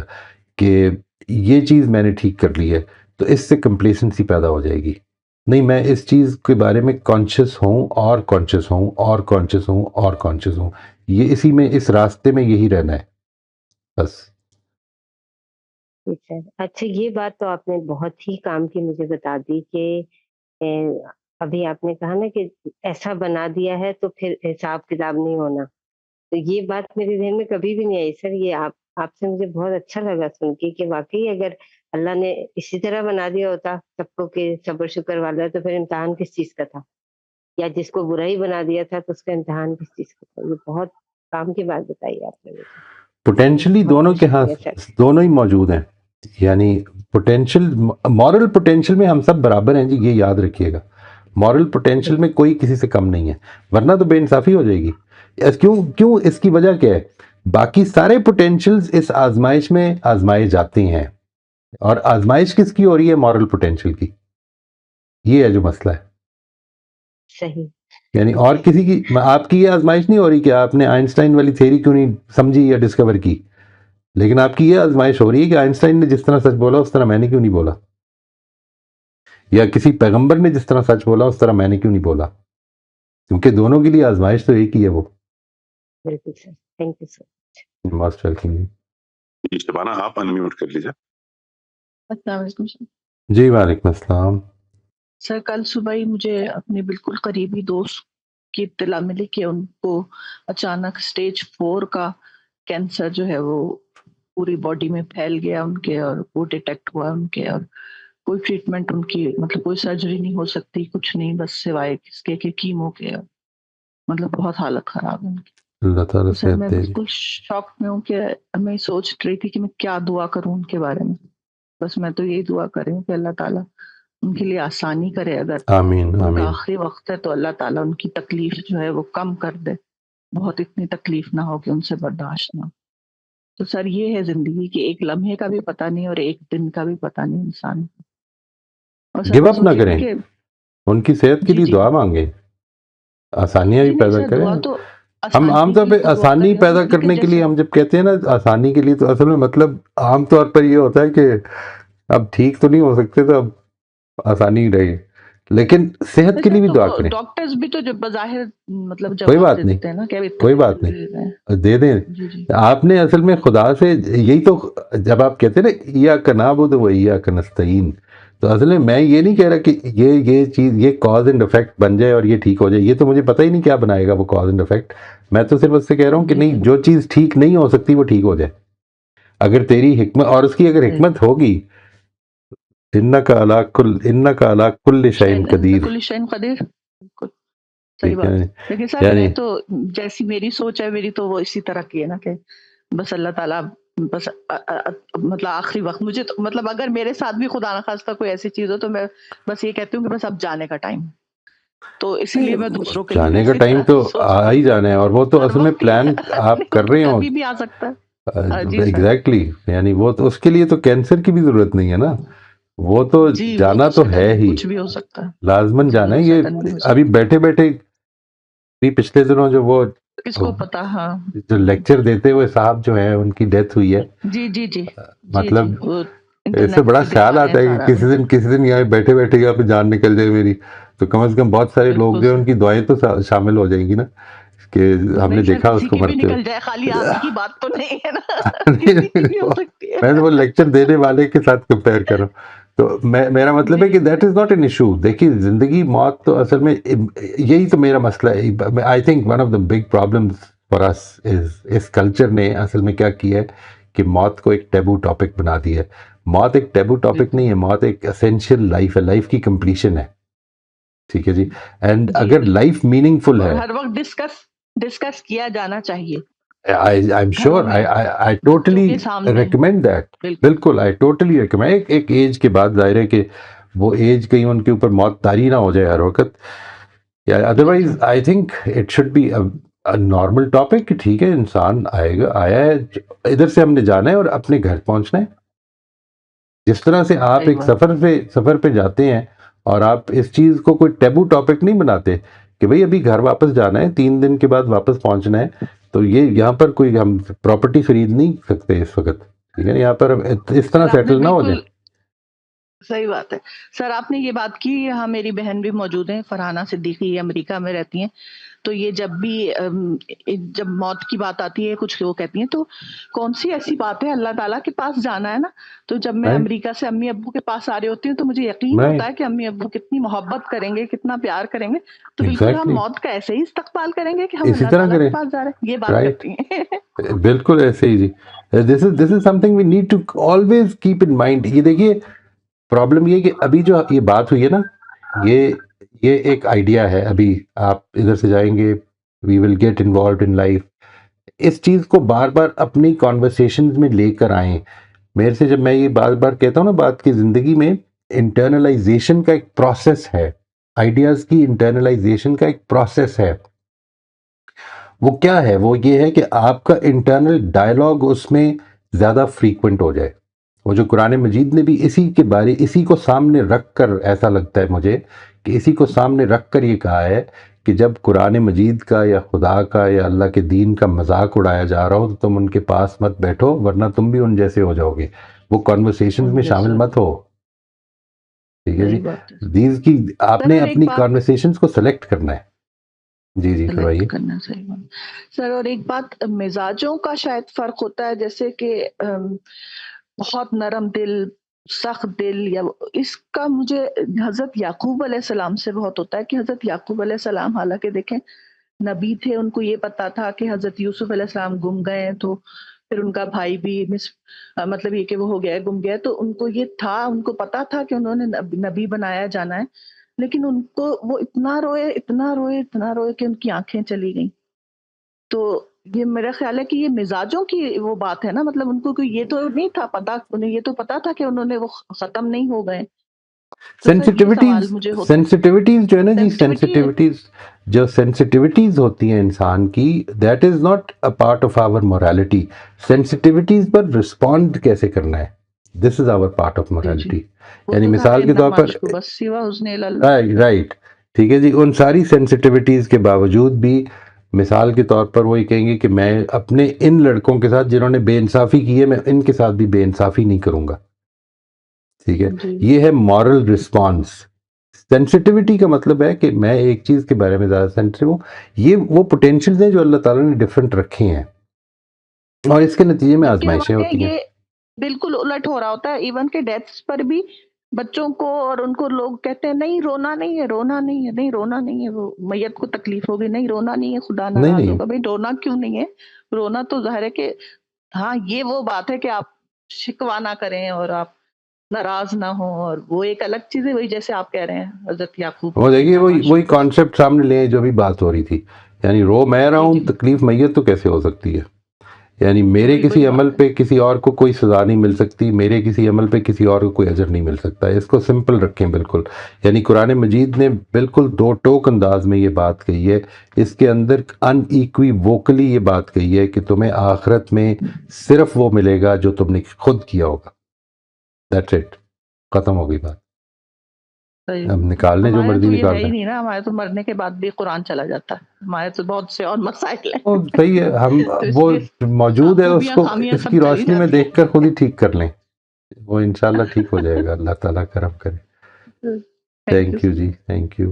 کہ یہ چیز میں نے ٹھیک کر لی ہے، تو اس سے کمپلیسنسی پیدا ہو جائے گی. نہیں، میں اس چیز کے بارے میں کانشیس ہوں اور کانشیس ہوں اور کانشیس ہوں اور کانشیس ہوں. یہ اسی میں، اس راستے میں یہی رہنا ہے بس. اچھا، یہ بات تو آپ نے بہت ہی کام کی مجھے بتا دی کہ ابھی آپ نے کہا نا کہ ایسا بنا دیا ہے تو پھر حساب کتاب نہیں ہونا. تو یہ بات میرے ذہن میں کبھی بھی نہیں آئی سر. یہ آپ سے مجھے بہت اچھا لگا سن کے کہ واقعی اگر اللہ نے اسی طرح بنا دیا ہوتا سب کو کہ صبر شکر والا ہے، تو پھر امتحان کس چیز کا تھا؟ یا جس کو برا ہی بنا دیا تھا تو اس کا امتحان کس چیز کا تھا؟ یہ بہت کام کی بات بتائی آپ نے. پوٹینشلی دونوں کے ہاتھ، دونوں ہی موجود ہیں. یعنی پوٹینشل، مورل پوٹینشل میں ہم سب برابر ہیں جی، یہ یاد رکھیے گا. مورل پوٹینشل میں کوئی کسی سے کم نہیں ہے، ورنہ تو بے انصافی ہو جائے گی. کیوں اس کی وجہ کیا ہے؟ باقی سارے پوٹینشلز اس آزمائش میں آزمائے جاتے ہیں، اور آزمائش کس کی ہو رہی ہے؟ مورل پوٹینشل کی. یہ ہے جو مسئلہ ہے. صحیح. یعنی اور کسی کی، آپ کی یہ آزمائش نہیں ہو رہی کہ آپ نے آئنسٹائن والی تھیوری کیوں نہیں سمجھی یا ڈسکور کی، لیکن آپ کی یہ آزمائش ہو رہی ہے کہ آئنسٹائن نے جس طرح سچ بولا اس طرح میں نے کیوں نہیں بولا، یا کسی پیغمبر نے جس طرح سچ بولا اس طرح میں نے کیوں نہیں بولا. کیونکہ دونوں کے لیے آزمائش تو ایک ہی ہے. وہ بالکل sir. Thank you sir. Most welcome. Shabana آپ انمیوٹ کر لیجیے. السلام علیکم سر. جی وعلیکم السلام. سر کل صبح ہی مجھے اپنے بالکل قریبی دوست کی اطلاع ملی کہ ان کو اچانک سٹیج 4 کا کینسر جو ہے وہ پوری باڈی میں پھیل گیا ان کے، اور وہ ڈیٹیکٹ ہوا ان کے، اور کوئی ٹریٹمنٹ ان کی، مطلب کوئی سرجری نہیں ہو سکتی، کچھ نہیں، بس سوائے اس کے کہ کیمو کے، مطلب بہت حالت خراب ہے ان کی. اللہ تعالیٰ سر میں صحت دے. بالکل شاک میں ہوں کہ میں سوچ رہی تھی کہ میں کیا دعا کروں ان کے بارے میں. بس میں تو یہی دعا کر رہی ہوں کہ اللہ تعالیٰ ان کے لیے آسانی کرے. اگر آمین ان کا آمین. آخری وقت ہے تو اللہ تعالیٰ ان کی تکلیف جو ہے وہ کم کر دے، بہت اتنی تکلیف نہ ہو کہ ان سے برداشت نہ ہو. تو سر یہ ہے زندگی کہ ایک لمحے کا بھی پتہ نہیں اور ایک دن کا بھی پتہ نہیں انسان. گیو اپ نہ کریں، ان کی صحت کے لیے دعا مانگیں، آسانیاں بھی پیدا کریں. ہم عام طور پہ آسانی پیدا کرنے کے لیے، ہم جب کہتے ہیں نا آسانی کے لیے، تو اصل میں مطلب عام طور پر یہ ہوتا ہے کہ اب ٹھیک تو نہیں ہو سکتے تو اب آسانی ہی رہے، لیکن صحت کے لیے بھی دعا کریں. ڈاکٹرز بھی تو جب بظاہر مطلب کوئی بات نہیں، کوئی بات نہیں، دے دیں. آپ نے اصل میں خدا سے یہی تو، جب آپ کہتے ہیں نا ایاک نعبد و ایاک نستعین، تو اصل میں یہ نہیں کہہ رہا کہ یہ چیز، یہ کاز اینڈ افیکٹ بن جائے اور یہ ٹھیک ہو جائے. یہ تو مجھے پتہ ہی نہیں کیا بنائے گا وہ کاز اینڈ افیکٹ. میں تو صرف اس سے کہہ رہا ہوں کہ نہیں، جو چیز ٹھیک نہیں ہو سکتی وہ ٹھیک ہو جائے. اگر تیری حکمت، اور اس کی اگر حکمت ہوگی، انک علی کل شیء قدیر. صحیح بات. لیکن سر میں تو، جیسی میری سوچ ہے، میری تو وہ اسی طرح کی ہے نا کہ بس اللہ تعالیٰ، بس مطلب آخری وقت مجھے تو، مطلب اگر میرے ساتھ بھی خدا نخواستہ کوئی ایسی چیز ہو تو میں بس یہ کہتی ہوں کہ بس اب جانے کا ٹائم. تو اسی لیے میں دوسروں کے جانے کا ٹائم تو آ ہی جانا ہے، اور وہ تو اصل میں پلان آپ کر رہے ہوں. کبھی بھی آ سکتا ہے. ایگزیکٹلی. یعنی وہ تو، اس کے لیے تو کینسر کی بھی ضرورت نہیں ہے نا، وہ تو جانا تو ہے ہی، کچھ بھی ہو سکتا ہے، لازمن جانا ہے. یہ ابھی بیٹھے بیٹھے بھی پچھلے دنوں جو وہ کس کو پتا، ہاں، جو لیکچر دیتے ہوئے صاحب جو ہیں ان کی ڈیتھ ہوئی ہے. جی مطلب اس سے بڑا خیال آتا ہے کہ کسی دن یہاں بیٹھے بیٹھے یہاں پہ جان نکل جائے میری. تو کم از کم بہت سارے لوگ جو ان کی دعائیں تو شامل ہو جائیں گی نا, کہ ہم نے دیکھا اس کو مرتے نکل جائے, خالی آپ کی بات تو نہیں ہے نا. میں تو وہ لیکچر دینے والے کے ساتھ کمپیئر کروں. تو میرا مطلب ہے کہ that is not an issue. دیکھیے زندگی موت تو اصل میں یہی تو میرا مسئلہ ہے. I think one of the big problems for us is اس کلچر نے اصل میں کیا کیا ہے کہ موت کو ایک ٹیبو ٹاپک بنا دیا ہے. موت ایک ٹیبو ٹاپک نہیں ہے, موت ایک اسینشیل لائف ہے, لائف کی کمپلیشن ہے. ٹھیک ہے جی. اینڈ اگر لائف میننگ فل ہے, ہر وقت ڈسکس کیا جانا چاہیے. I'm sure I totally recommend that. بالکل I totally recommend. ایک ایج کے بعد ظاہر ہے کہ وہ ایج کہیں ان کے اوپر موت طاری نہ ہو جائے ہر وقت. Otherwise I think it should be a normal topic کہ ٹھیک ہے انسان آیا ہے, ادھر سے ہم نے جانا ہے اور اپنے گھر پہنچنا ہے. جس طرح سے آپ ایک سفر پہ جاتے ہیں اور آپ اس چیز کو کوئی ٹیبو ٹاپک نہیں بناتے کہ بھئی ابھی گھر واپس جانا ہے, 3 دن کے بعد واپس پہنچنا ہے, تو یہ یہاں پر کوئی ہم پراپرٹی خرید نہیں سکتے اس وقت. ٹھیک ہے, یہاں پر اس طرح سیٹل نہ ہو جائے. صحیح بات ہے سر, آپ نے یہ بات کی. یہاں میری بہن بھی موجود ہیں, فرحانہ صدیقی, امریکہ میں رہتی ہیں. تو یہ جب موت کی بات آتی ہے کچھ وہ کہتی ہیں تو کون سی ایسی بات ہے, اللہ تعالیٰ کے پاس جانا ہے نا. تو جب میں امریکہ سے امی ابو کے پاس آ رہی ہوتی ہوں تو مجھے یقین ہوتا ہے کہ امی ابو کتنی محبت کریں گے, کتنا پیار کریں گے. تو بالکل ہم موت کا ایسے ہی استقبال کریں گے کہ ہم اللہ تعالیٰ کے پاس جا رہے ہیں, یہ بات کرتی ہیں. بالکل ایسے ہی جی. This is something we need to always keep in mind. یہ دیکھیے پرابلم یہ کہ ابھی جو یہ بات ہوئی ہے نا, یہ ایک آئیڈیا ہے. ابھی آپ ادھر سے جائیں گے, we will get involved in life. اس چیز کو بار بار اپنی کانورسیشنز میں لے کر آئیں. میرے سے جب میں یہ بار بار کہتا ہوں نا, بات کی زندگی میں انٹرنلائزیشن کا ایک پروسیس ہے, آئیڈیاز کی انٹرنلائزیشن کا ایک پروسیس ہے. وہ کیا ہے؟ وہ یہ ہے کہ آپ کا انٹرنل ڈائلاگ اس میں زیادہ فریکوینٹ ہو جائے. وہ جو قرآن مجید نے بھی اسی کو سامنے رکھ کر, ایسا لگتا ہے مجھے کہ اسی کو سامنے رکھ کر یہ کہا ہے کہ جب قرآن مجید کا یا خدا کا یا اللہ کے دین کا مذاق اڑایا جا رہا ہو تو تم ان کے پاس مت بیٹھو, ورنہ تم بھی ان جیسے ہو جاؤ گے. وہ کانورسیشنز میں شامل مت ہو. ٹھیک ہے جی, آپ نے اپنی کانورسیشنز کو سلیکٹ کرنا ہے. جی فرمائیے. سر اور ایک بات, مزاجوں کا شاید فرق ہوتا ہے, جیسے کہ بہت نرم دل, سخت دل, یا اس کا مجھے حضرت یعقوب علیہ السلام سے بہت ہوتا ہے کہ حضرت یعقوب علیہ السلام حالانکہ دیکھیں نبی تھے, ان کو یہ پتا تھا کہ حضرت یوسف علیہ السلام گم گئے, تو پھر ان کا بھائی بھی مطلب یہ کہ وہ ہو گیا, گم گیا, تو ان کو یہ تھا, ان کو پتا تھا کہ انہوں نے نبی بنایا جانا ہے, لیکن ان کو وہ اتنا روئے کہ ان کی آنکھیں چلی گئیں. تو یہ میرا خیال ہے کہ یہ مزاجوں کی وہ بات ہے نا, مطلب ان کو یہ تو نہیں تھا پتا, انہیں یہ تو پتا تھا کہ انہوں نے وہ ختم نہیں ہو گئے. سینسٹیوٹیز جو ہے نا جی, سینسٹیوٹیز ہوتی ہیں انسان کی, that is not a part of our morality. Sensitivities پر رسپونڈ کیسے کرنا ہے, this is our part of morality. یعنی مثال کے طور پر رائٹ, ٹھیک ہے جی, ان ساری سینسٹیوٹیز کے باوجود بھی مثال کے طور پر وہی کہیں گے کہ میں اپنے ان لڑکوں کے ساتھ جنہوں نے بے انصافی کی ہے, میں ان کے ساتھ بھی بے انصافی نہیں کروں گا. ٹھیک ہے, یہ ہے مورل رسپانس. سینسٹیوٹی کا مطلب ہے کہ میں ایک چیز کے بارے میں زیادہ سینسٹیو ہوں. یہ وہ پوٹینشیلز ہیں جو اللہ تعالیٰ نے ڈیفرنٹ رکھے ہیں, اور اس کے نتیجے میں آزمائشیں ہوتی ہیں. بالکل الٹ ہو رہا ہوتا ہے. ایون کہ ڈیتھس پر بھی بچوں کو اور ان کو لوگ کہتے ہیں نہیں رونا نہیں ہے, وہ میت کو تکلیف ہوگی, نہیں رونا نہیں ہے, خدا ناراض ہوگا. بھائی رونا کیوں نہیں ہے؟ رونا تو ظاہر ہے کہ ہاں یہ وہ بات ہے کہ آپ شکوہ نہ کریں اور آپ ناراض نہ ہوں, اور وہ ایک الگ چیز ہے. وہی جیسے آپ کہہ رہے ہیں حضرت یعقوب, وہ دیکھیے وہی کانسیپٹ سامنے لیں جو بھی بات ہو رہی تھی. یعنی رو میں رہا ہوں, تکلیف میت تو کیسے ہو سکتی ہے؟ یعنی میرے کسی عمل پہ کسی اور کو کوئی سزا نہیں مل سکتی, میرے کسی عمل پہ کسی اور کو کوئی اجر نہیں مل سکتا. اس کو سمپل رکھیں بالکل. یعنی قرآن مجید نے بالکل 2 ٹوک انداز میں یہ بات کہی ہے. اس کے اندر ان ایکوی ووکلی یہ بات کہی ہے کہ تمہیں آخرت میں صرف وہ ملے گا جو تم نے خود کیا ہوگا. دیٹس اٹ, ختم ہو گئی بات. اب نکال لیں جو مرضی نکال لیں. نہیں نا, ہمارے تو مرنے کے بعد بھی قرآن چلا جاتا ہے, ہمارے تو بہت سے اور مسائل ہیں. صحیح ہے, ہم وہ موجود ہے, اس کو اس کی روشنی میں دیکھ کر خود ہی ٹھیک کر لیں, وہ انشاءاللہ ٹھیک ہو جائے گا. اللہ تعالیٰ کرم کرے. تھینک یو جی, تھینک یو.